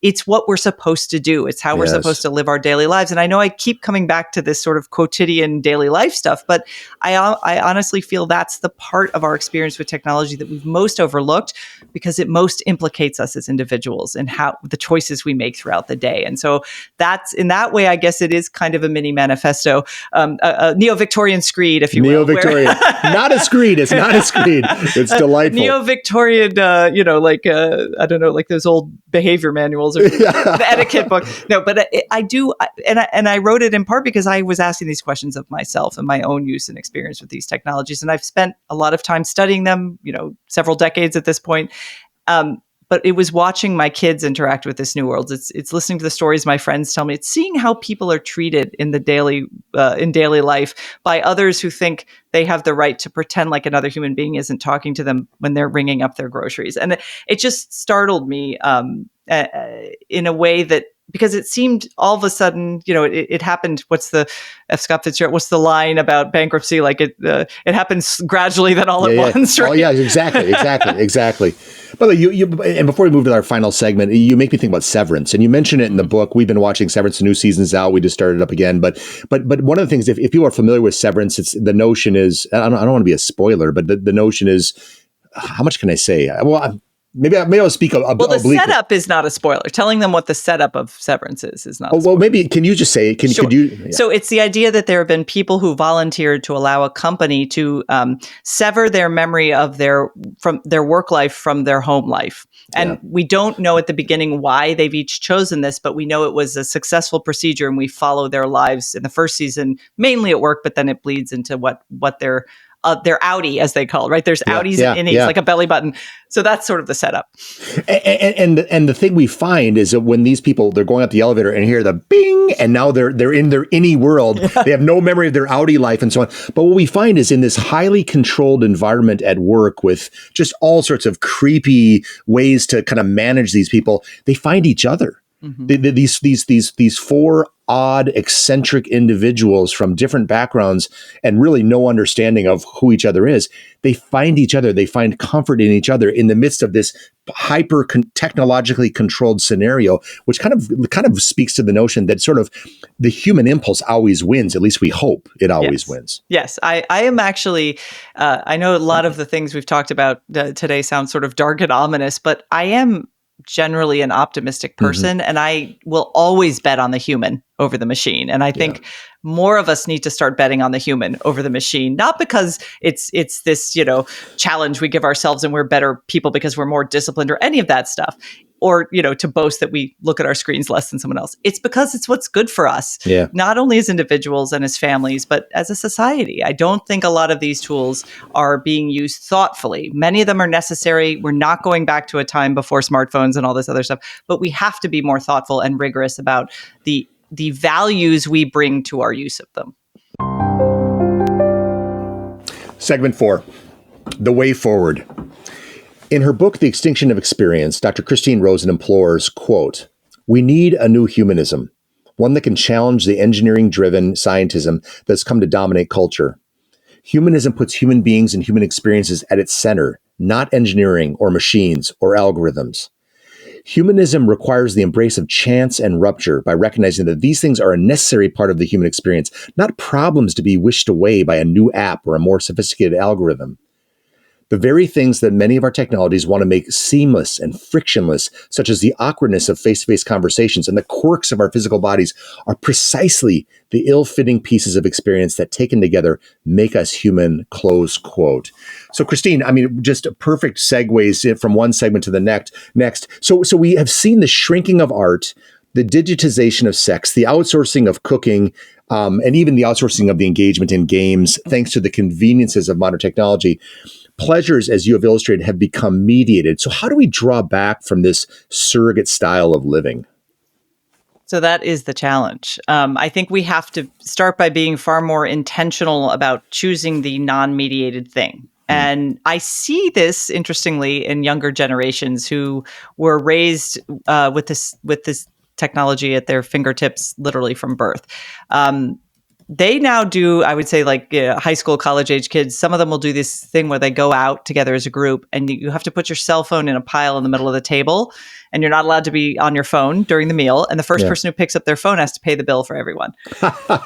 it's what we're supposed to do. It's how we're supposed to live our daily lives. And I know I keep coming back to this sort of quotidian daily life stuff, but I honestly feel that's the part of our experience with technology that we've most overlooked because it most implicates us as individuals and how the choices we make throughout the day. And so that's in that way, I guess it is kind of a mini manifesto, a neo-Victorian screed, if you will. Neo-Victorian, not a screed. It's not a screed. It's delightful. Neo-Victorian, I don't know, like those old behavior manuals or the etiquette book. No, but I do, and I wrote it in part because I was asking these questions of myself and my own use and experience with these technologies, and I've spent a lot of time studying them, several decades at this point. But it was watching my kids interact with this new world. It's listening to the stories my friends tell me. It's seeing how people are treated in daily life by others who think they have the right to pretend like another human being isn't talking to them when they're ringing up their groceries. And it just startled me in a way that, because it seemed all of a sudden, it happened. What's the F. Scott Fitzgerald? What's the line about bankruptcy? Like it happens gradually, then all at once. Right? Oh yeah, exactly. But and before we move to our final segment, you make me think about Severance, and you mentioned it in the book. We've been watching Severance. The new season's out. We just started up again. But one of the things, if people are familiar with Severance, the notion is, I don't want to be a spoiler, but the notion is, how much can I say? Well, Maybe I'll speak the setup is not a spoiler. Telling them what the setup of Severance is not. Well, maybe can you just say it? Sure. Could you? Yeah. So it's the idea that there have been people who volunteered to allow a company to sever their memory of their work life from their home life. And we don't know at the beginning why they've each chosen this, but we know it was a successful procedure, and we follow their lives in the first season mainly at work, but then it bleeds into what their outie, as they call it, right? There's outies and innies, like a belly button. So that's sort of the setup. And the thing we find is that when these people, they're going up the elevator and hear the bing, and now they're in their innie world. They have no memory of their outie life and so on. But what we find is in this highly controlled environment at work with just all sorts of creepy ways to kind of manage these people, they find each other. Mm-hmm. These four odd, eccentric individuals from different backgrounds and really no understanding of who each other is. They find each other. They find comfort in each other in the midst of this hyper technologically controlled scenario, which kind of speaks to the notion that sort of the human impulse always wins. At least we hope it always wins. Yes, I am actually. I know a lot of the things we've talked about today sound sort of dark and ominous, but I am generally an optimistic person, and I will always bet on the human over the machine. And I think more of us need to start betting on the human over the machine, not because it's this, challenge we give ourselves and we're better people because we're more disciplined or any of that stuff, or, to boast that we look at our screens less than someone else. It's because it's what's good for us, not only as individuals and as families, but as a society. I don't think a lot of these tools are being used thoughtfully. Many of them are necessary. We're not going back to a time before smartphones and all this other stuff, but we have to be more thoughtful and rigorous about the values we bring to our use of them. Segment 4, The Way Forward. In her book, The Extinction of Experience, Dr. Christine Rosen implores, quote, "We need a new humanism, one that can challenge the engineering-driven scientism that's come to dominate culture. Humanism puts human beings and human experiences at its center, not engineering or machines or algorithms. Humanism requires the embrace of chance and rupture by recognizing that these things are a necessary part of the human experience, not problems to be wished away by a new app or a more sophisticated algorithm. The very things that many of our technologies want to make seamless and frictionless, such as the awkwardness of face-to-face conversations and the quirks of our physical bodies, are precisely the ill-fitting pieces of experience that taken together make us human," close quote. So Christine, I mean, just perfect segues from one segment to the next. So we have seen the shrinking of art, the digitization of sex, the outsourcing of cooking, and even the outsourcing of the engagement in games, thanks to the conveniences of modern technology. Pleasures, as you have illustrated, have become mediated. So how do we draw back from this surrogate style of living? So that is the challenge. I think we have to start by being far more intentional about choosing the non-mediated thing. And I see this, interestingly, in younger generations who were raised with this technology at their fingertips, literally from birth. They now do, I would say, like high school, college age kids. Some of them will do this thing where they go out together as a group, and you have to put your cell phone in a pile in the middle of the table, and you're not allowed to be on your phone during the meal. And the first person who picks up their phone has to pay the bill for everyone.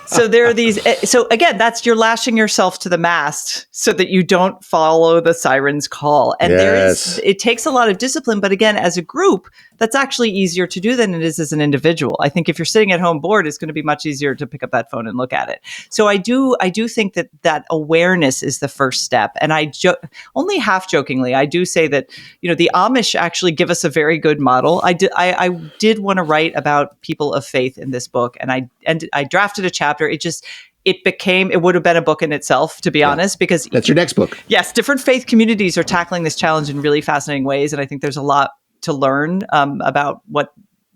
So there are these. So again, you're lashing yourself to the mast so that you don't follow the siren's call. And it takes a lot of discipline. But again, as a group, that's actually easier to do than it is as an individual. I think if you're sitting at home bored, it's going to be much easier to pick up that phone and look at it. So I do think that awareness is the first step. And only half jokingly, I do say that, the Amish actually give us a very good model. I did want to write about people of faith in this book, and I drafted a chapter. It would have been a book in itself, to be honest, because that's your next book. Yes, different faith communities are tackling this challenge in really fascinating ways, and I think there's a lot to learn about what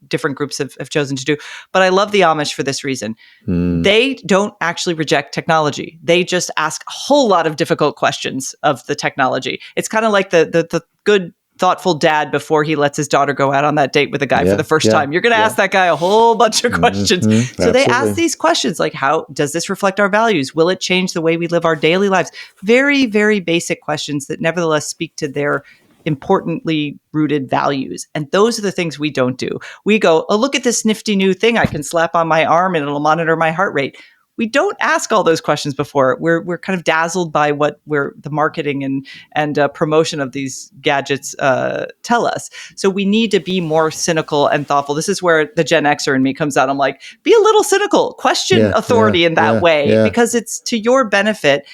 different groups have chosen to do. But I love the Amish for this reason. They don't actually reject technology. They just ask a whole lot of difficult questions of the technology. It's kind of like the good, thoughtful dad before he lets his daughter go out on that date with a guy for the first time. You're going to ask that guy a whole bunch of questions. So they ask these questions like, how does this reflect our values? Will it change the way we live our daily lives? Very, very basic questions that nevertheless speak to their importantly rooted values. And those are the things we don't do. We go, oh, look at this nifty new thing I can slap on my arm and it'll monitor my heart rate. We don't ask all those questions before. We're kind of dazzled by what the marketing and promotion of these gadgets tell us. So we need to be more cynical and thoughtful. This is where the Gen Xer in me comes out. I'm like, be a little cynical, question authority in that way, because it's to your benefit.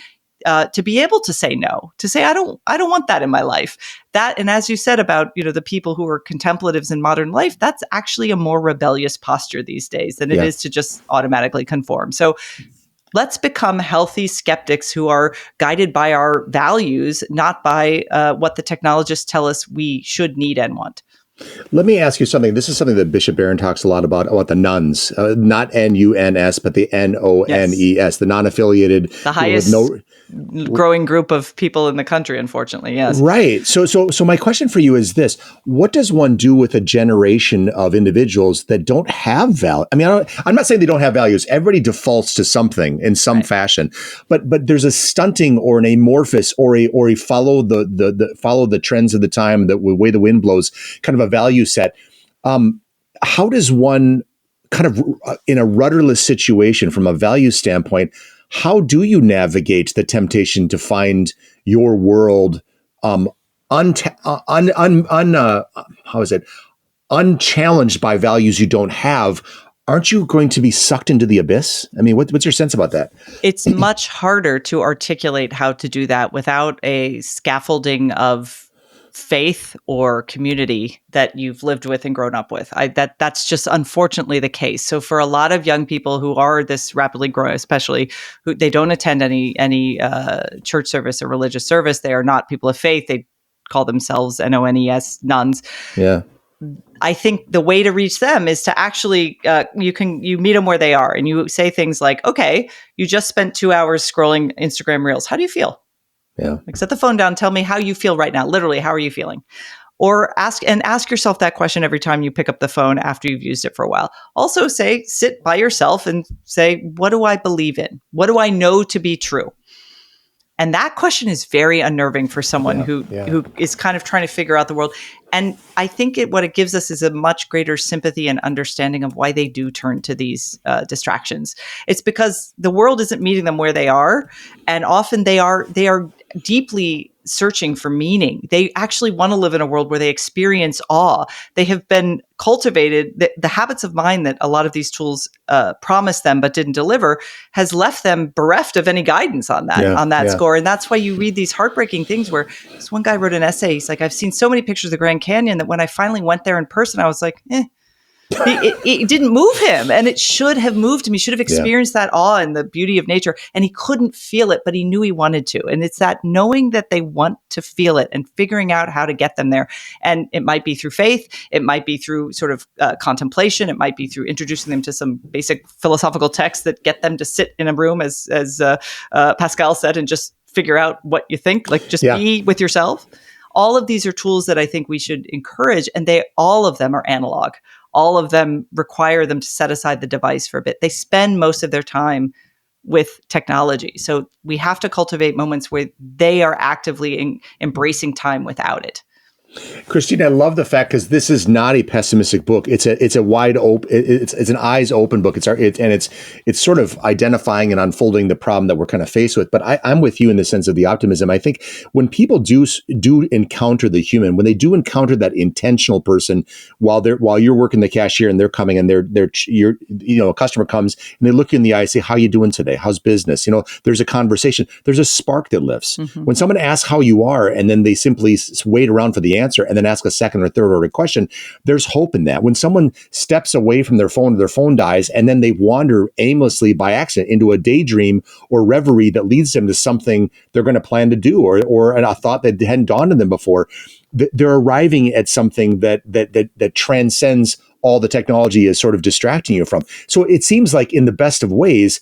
To be able to say no, to say I don't want that in my life. That, and as you said about the people who are contemplatives in modern life, that's actually a more rebellious posture these days than it is to just automatically conform. So let's become healthy skeptics who are guided by our values, not by what the technologists tell us we should need and want. Let me ask you something. This is something that Bishop Barron talks a lot about the nuns, not N-U-N-S, but the N-O-N-E-S, the non-affiliated. The highest growing group of people in the country, unfortunately, yes. Right. So my question for you is this. What does one do with a generation of individuals that don't have value? I mean, I'm not saying they don't have values. Everybody defaults to something in some fashion, but there's a stunting or an amorphous or a follow the trends of the time, the way the wind blows kind of a value set. How does one kind of in a rudderless situation from a value standpoint, how do you navigate the temptation to find your world unchallenged by values you don't have? Aren't you going to be sucked into the abyss? I mean, what's your sense about that? It's much harder to articulate how to do that without a scaffolding of faith or community that you've lived with and grown up with. That's just unfortunately the case. So for a lot of young people who are this rapidly growing, especially who they don't attend any church service or religious service, they are not people of faith. They call themselves NONES, nuns. Yeah. I think the way to reach them is to actually, you meet them where they are and you say things like, okay, you just spent 2 hours scrolling Instagram Reels. How do you feel? Yeah. Like, set the phone down. Tell me how you feel right now. Literally, how are you feeling? Or ask yourself that question every time you pick up the phone after you've used it for a while. Also sit by yourself and say, what do I believe in? What do I know to be true? And that question is very unnerving for someone who is kind of trying to figure out the world. And I think what it gives us is a much greater sympathy and understanding of why they do turn to these distractions. It's because the world isn't meeting them where they are, and often they are deeply searching for meaning. They actually want to live in a world where they experience awe. They have been cultivated. The habits of mind that a lot of these tools promised them but didn't deliver has left them bereft of any guidance on that score. And that's why you read these heartbreaking things where this one guy wrote an essay. He's like, I've seen so many pictures of the Grand Canyon that when I finally went there in person, I was like, It didn't move him, and it should have moved him. He should have experienced that awe and the beauty of nature, and he couldn't feel it, but he knew he wanted to. And it's that knowing that they want to feel it and figuring out how to get them there. And it might be through faith. It might be through sort of contemplation. It might be through introducing them to some basic philosophical texts that get them to sit in a room, as Pascal said, and just figure out what you think, like just be with yourself. All of these are tools that I think we should encourage, and all of them are analog. All of them require them to set aside the device for a bit. They spend most of their time with technology. So we have to cultivate moments where they are actively embracing time without it. Christine, I love the fact, because this is not a pessimistic book. It's a wide open. It's an eyes open book. It's sort of identifying and unfolding the problem that we're kind of faced with. But I'm with you in the sense of the optimism. I think when people do encounter the human, when they do encounter that intentional person while you're working the cashier and they're coming and a customer comes and they look you in the eye and say, "How you doing today? How's business?" There's a conversation. There's a spark that lifts. Mm-hmm. When someone asks how you are and then they simply wait around for the answer and then ask a second or third order question, there's hope in that. When someone steps away from their phone dies, and then they wander aimlessly by accident into a daydream or reverie that leads them to something they're going to plan to do, or a thought that hadn't dawned on them before, they're arriving at something that transcends all the technology is sort of distracting you from. So it seems like, in the best of ways,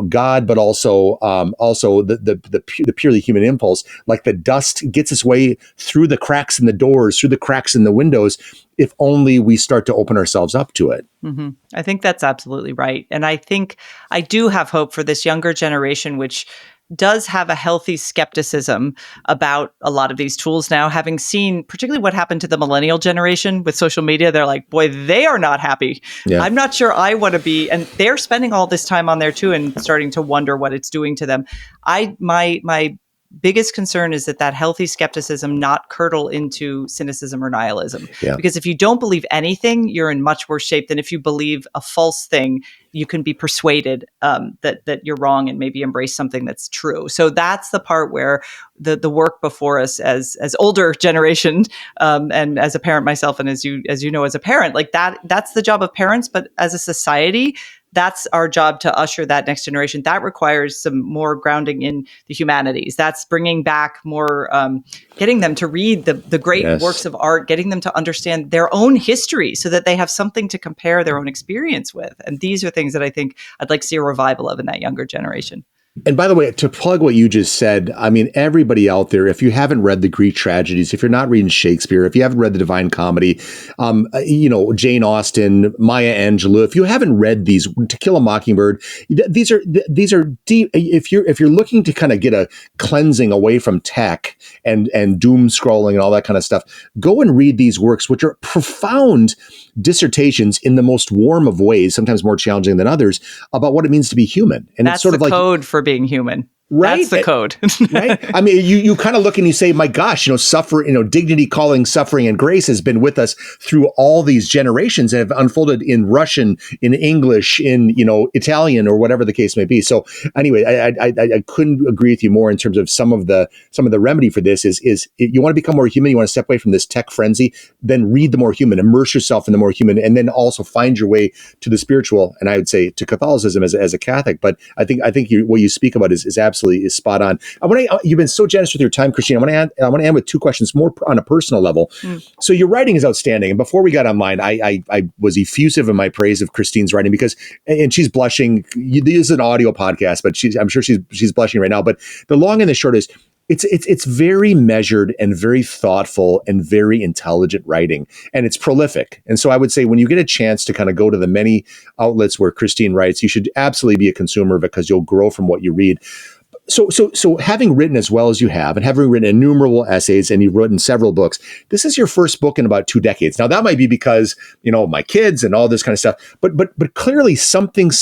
God, but also the purely human impulse, like the dust gets its way through the cracks in the doors, through the cracks in the windows, if only we start to open ourselves up to it. Mm-hmm. I think that's absolutely right. And I think I do have hope for this younger generation, which does have a healthy skepticism about a lot of these tools now, having seen particularly what happened to the millennial generation with social media. They're like, boy, they are not happy. Yeah. I'm not sure I want to be. And they're spending all this time on there too and starting to wonder what it's doing to them. My biggest concern is that healthy skepticism not curdle into cynicism or nihilism. Yeah. Because if you don't believe anything, you're in much worse shape than if you believe a false thing. You can be persuaded that you're wrong and maybe embrace something that's true. So that's the part where the work before us as older generation, and as a parent myself, and as you know, as a parent, like that's the job of parents. But as a society, that's our job to usher that next generation. That requires some more grounding in the humanities. That's bringing back more, getting them to read the great works of art, getting them to understand their own history so that they have something to compare their own experience with. And these are things that I think I'd like to see a revival of in that younger generation. And by the way, to plug what you just said, I mean, everybody out there, if you haven't read the Greek tragedies, if you're not reading Shakespeare, if you haven't read the Divine Comedy, Jane Austen, Maya Angelou, if you haven't read these, To Kill a Mockingbird, these are deep. If you're looking to kind of get a cleansing away from tech and doom scrolling and all that kind of stuff, go and read these works, which are profound dissertations in the most warm of ways, sometimes more challenging than others, about what it means to be human. And that's it's sort of like code for being human. Right. That's the code. Right. I mean, you kind of look and you say, my gosh, suffering, dignity calling suffering and grace has been with us through all these generations and have unfolded in Russian, in English, in, Italian, or whatever the case may be. So anyway, I couldn't agree with you more in terms of some of the remedy for this is you want to become more human. You want to step away from this tech frenzy, then read the more human, immerse yourself in the more human, and then also find your way to the spiritual. And I would say to Catholicism as a Catholic. But I think what you speak about is absolutely spot on. You've been so generous with your time, Christine. I want to end with two questions more on a personal level. So your writing is outstanding. And before we got online, I was effusive in my praise of Christine's writing and she's blushing. This is an audio podcast, but I'm sure she's blushing right now. But the long and the short is, it's very measured and very thoughtful and very intelligent writing, and it's prolific. And so I would say when you get a chance to kind of go to the many outlets where Christine writes, you should absolutely be a consumer because you'll grow from what you read. So having written as well as you have, and having written innumerable essays, and you've written several books, this is your first book in about 2 decades. Now that might be because, my kids and all this kind of stuff, but clearly something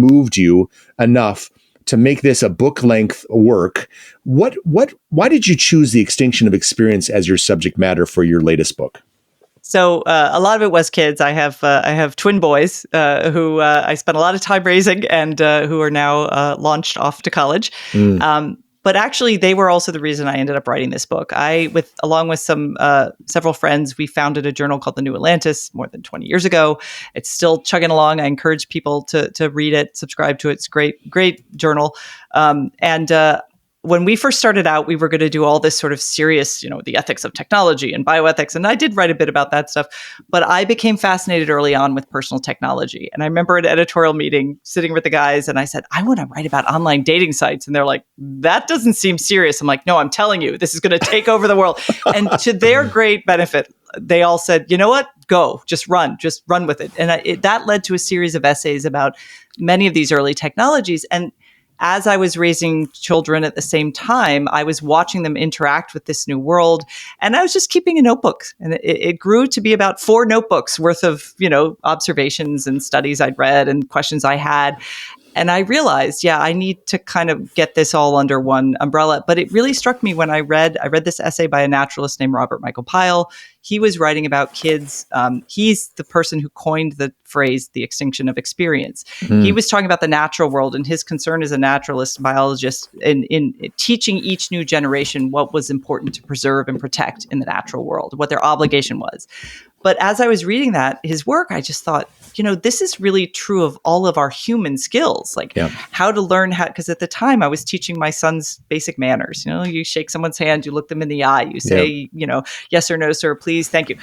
moved you enough to make this a book length work. Why did you choose the Extinction of Experience as your subject matter for your latest book? So a lot of it was kids. I have twin boys who I spent a lot of time raising, and who are now launched off to college. But actually, they were also the reason I ended up writing this book. Along with several friends, we founded a journal called The New Atlantis more than 20 years ago. It's still chugging along. I encourage people to read it, subscribe to it. It's great journal. When we first started out, we were going to do all this sort of serious, the ethics of technology and bioethics. And I did write a bit about that stuff, but I became fascinated early on with personal technology. And I remember an editorial meeting sitting with the guys, and I said, I want to write about online dating sites. And they're like, that doesn't seem serious. I'm like, no, I'm telling you, this is going to take over the world. And to their great benefit, they all said, you know what, go, just run with it. And that led to a series of essays about many of these early technologies. And as I was raising children at the same time, I was watching them interact with this new world, and I was just keeping a notebook. And it grew to be about 4 notebooks worth of, observations and studies I'd read and questions I had. And I realized, I need to kind of get this all under one umbrella. But it really struck me when I read this essay by a naturalist named Robert Michael Pyle. He was writing about kids. He's the person who coined the phrase, the extinction of experience. He was talking about the natural world, and his concern as a naturalist biologist in teaching each new generation what was important to preserve and protect in the natural world, what their obligation was. But as I was reading his work, I just thought, this is really true of all of our human skills, how to learn because at the time I was teaching my sons basic manners. You shake someone's hand, you look them in the eye, you say, yes or no, sir, please, thank you.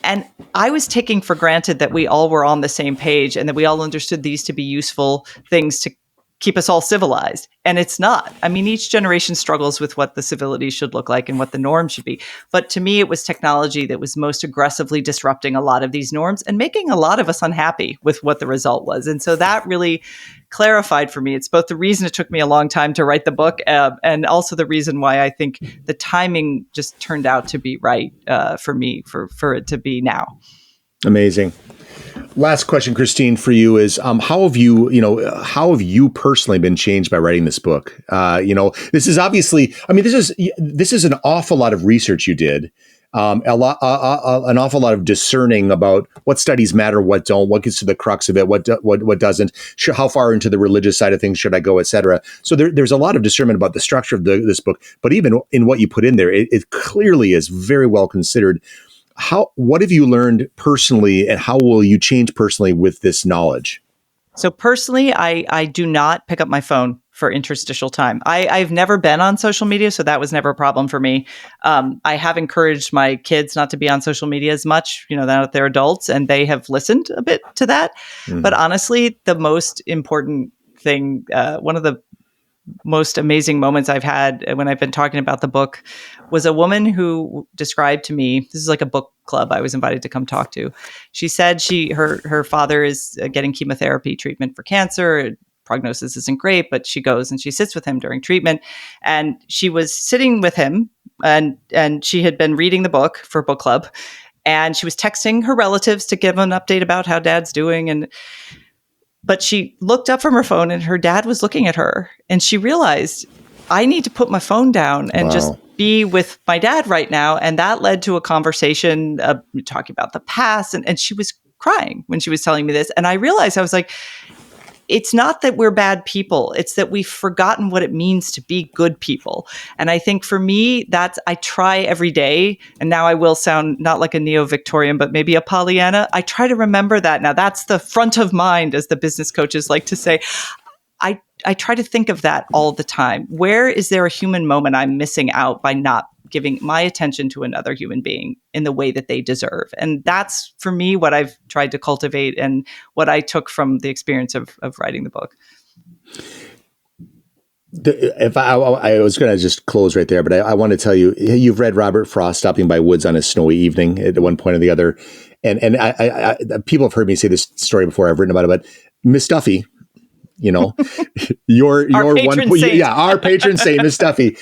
And I was taking for granted that we all were on the same page and that we all understood these to be useful things to keep us all civilized. And it's not. I mean, each generation struggles with what the civility should look like and what the norm should be. But to me, it was technology that was most aggressively disrupting a lot of these norms and making a lot of us unhappy with what the result was. And so that really clarified for me. It's both the reason it took me a long time to write the book and also the reason why I think the timing just turned out to be right for me, for it to be now. Amazing. Last question, Christine, for you is how have you personally been changed by writing this book? This is obviously, this is an awful lot of research you did, an awful lot of discerning about what studies matter, what don't, what gets to the crux of it, what doesn't, how far into the religious side of things should I go, et cetera. So there's a lot of discernment about the structure of this book, but even in what you put in there, it clearly is very well considered. What have you learned personally, and how will you change personally with this knowledge? So personally, I do not pick up my phone for interstitial time. I've never been on social media, so that was never a problem for me. I have encouraged my kids not to be on social media as much, now that they're adults, and they have listened a bit to that. But honestly, the most important thing, one of the most amazing moments I've had when I've been talking about the book was a woman who described to me, this is like a book club I was invited to come talk to. She said her father is getting chemotherapy treatment for cancer. Prognosis isn't great, but she goes and she sits with him during treatment. And she was sitting with him and she had been reading the book for book club. And she was texting her relatives to give an update about how dad's doing. But she looked up from her phone and her dad was looking at her, and she realized, I need to put my phone down and just be with my dad right now. And that led to a conversation talking about the past. And she was crying when she was telling me this. And I realized, I was like, it's not that we're bad people. It's that we've forgotten what it means to be good people. And I think for me, I try every day, and now I will sound not like a neo-Victorian, but maybe a Pollyanna. I try to remember that. Now that's the front of mind, as the business coaches like to say. I try to think of that all the time. Where is there a human moment I'm missing out by not giving my attention to another human being in the way that they deserve? And that's, for me, what I've tried to cultivate and what I took from the experience of writing the book. If I was going to just close right there, but I want to tell you, you've read Robert Frost Stopping by Woods on a Snowy Evening at one point or the other. And I people have heard me say this story before. I've written about it, but Miss Duffy, your patron saint. Our patron saint, Miss Duffy,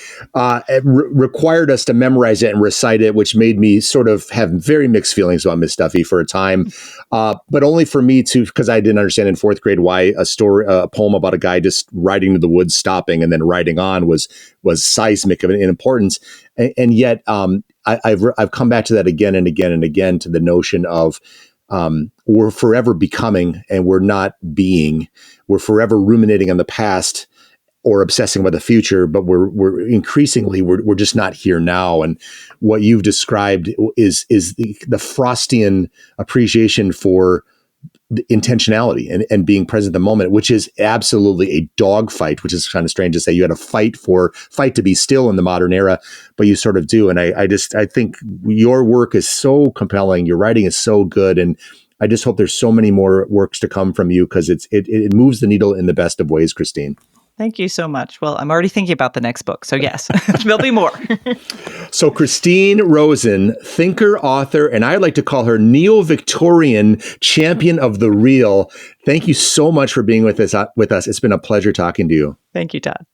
required us to memorize it and recite it, which made me sort of have very mixed feelings about Miss Duffy for a time, but only for me to, because I didn't understand in fourth grade why a poem about a guy just riding to the woods, stopping, and then riding on was seismic of an importance, and yet I've come back to that again and again and again, to the notion of we're forever becoming and we're not being. We're forever ruminating on the past or obsessing about the future, but we're increasingly just not here now. And what you've described is the Frostian appreciation for the intentionality and being present at the moment, which is absolutely a dogfight, which is kind of strange to say. You had to fight to be still in the modern era, but you sort of do. And I think your work is so compelling. Your writing is so good. And I just hope there's so many more works to come from you, because it moves the needle in the best of ways, Christine. Thank you so much. Well, I'm already thinking about the next book. So yes, there'll be more. So Christine Rosen, thinker, author, and I like to call her neo-Victorian champion of the real. Thank you so much for being with us. It's been a pleasure talking to you. Thank you, Todd.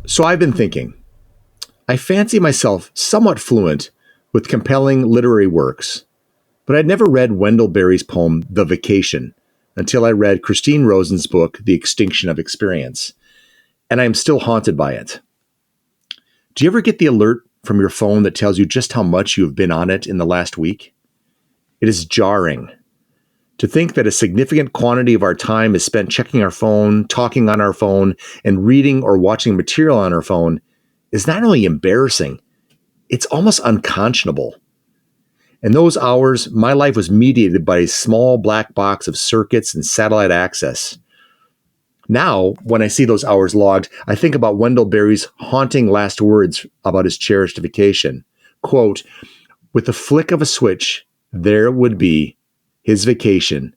So I've been thinking. I fancy myself somewhat fluent with compelling literary works, but I'd never read Wendell Berry's poem, The Vacation, until I read Christine Rosen's book, The Extinction of Experience, and I am still haunted by it. Do you ever get the alert from your phone that tells you just how much you have been on it in the last week? It is jarring. To think that a significant quantity of our time is spent checking our phone, talking on our phone, and reading or watching material on our phone is not only embarrassing, it's almost unconscionable. In those hours, my life was mediated by a small black box of circuits and satellite access. Now, when I see those hours logged, I think about Wendell Berry's haunting last words about his cherished vacation. Quote, "With the flick of a switch, there would be his vacation,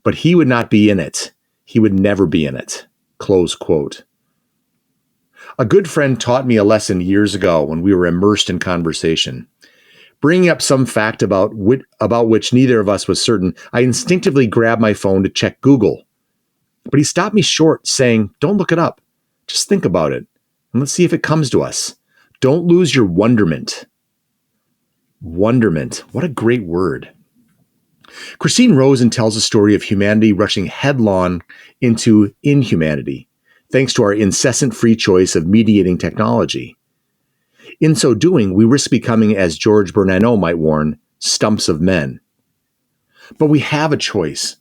but he would not be in it. He would never be in it." Close quote. A good friend taught me a lesson years ago when we were immersed in conversation. Bringing up some fact about which neither of us was certain, I instinctively grabbed my phone to check Google. But he stopped me short, saying, "Don't look it up. Just think about it, and let's see if it comes to us. Don't lose your wonderment." Wonderment. What a great word. Christine Rosen tells a story of humanity rushing headlong into inhumanity, thanks to our incessant free choice of mediating technology. In so doing, we risk becoming, as Georges Bernanos might warn, stumps of men. But we have a choice.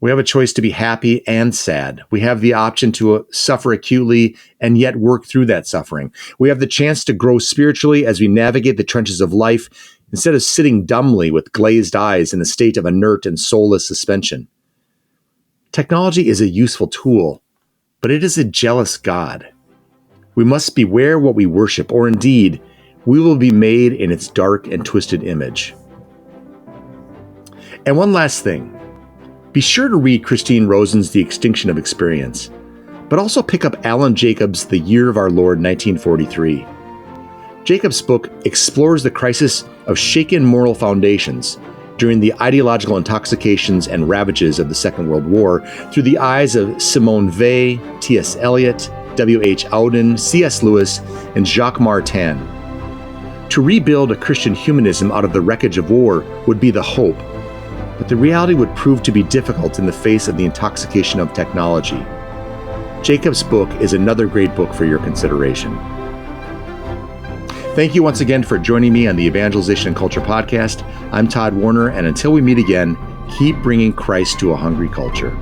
We have a choice to be happy and sad. We have the option to suffer acutely and yet work through that suffering. We have the chance to grow spiritually as we navigate the trenches of life, instead of sitting dumbly with glazed eyes in a state of inert and soulless suspension. Technology is a useful tool, but it is a jealous God. We must beware what we worship, or indeed, we will be made in its dark and twisted image. And one last thing. Be sure to read Christine Rosen's The Extinction of Experience, but also pick up Alan Jacobs' The Year of Our Lord, 1943. Jacobs' book explores the crisis of shaken moral foundations during the ideological intoxications and ravages of the Second World War through the eyes of Simone Weil, T.S. Eliot, W.H. Auden, C.S. Lewis, and Jacques Maritain. To rebuild a Christian humanism out of the wreckage of war would be the hope, but the reality would prove to be difficult in the face of the intoxication of technology. Jacobs' book is another great book for your consideration. Thank you once again for joining me on the Evangelization Culture Podcast. I'm Todd Warner, and until we meet again, keep bringing Christ to a hungry culture.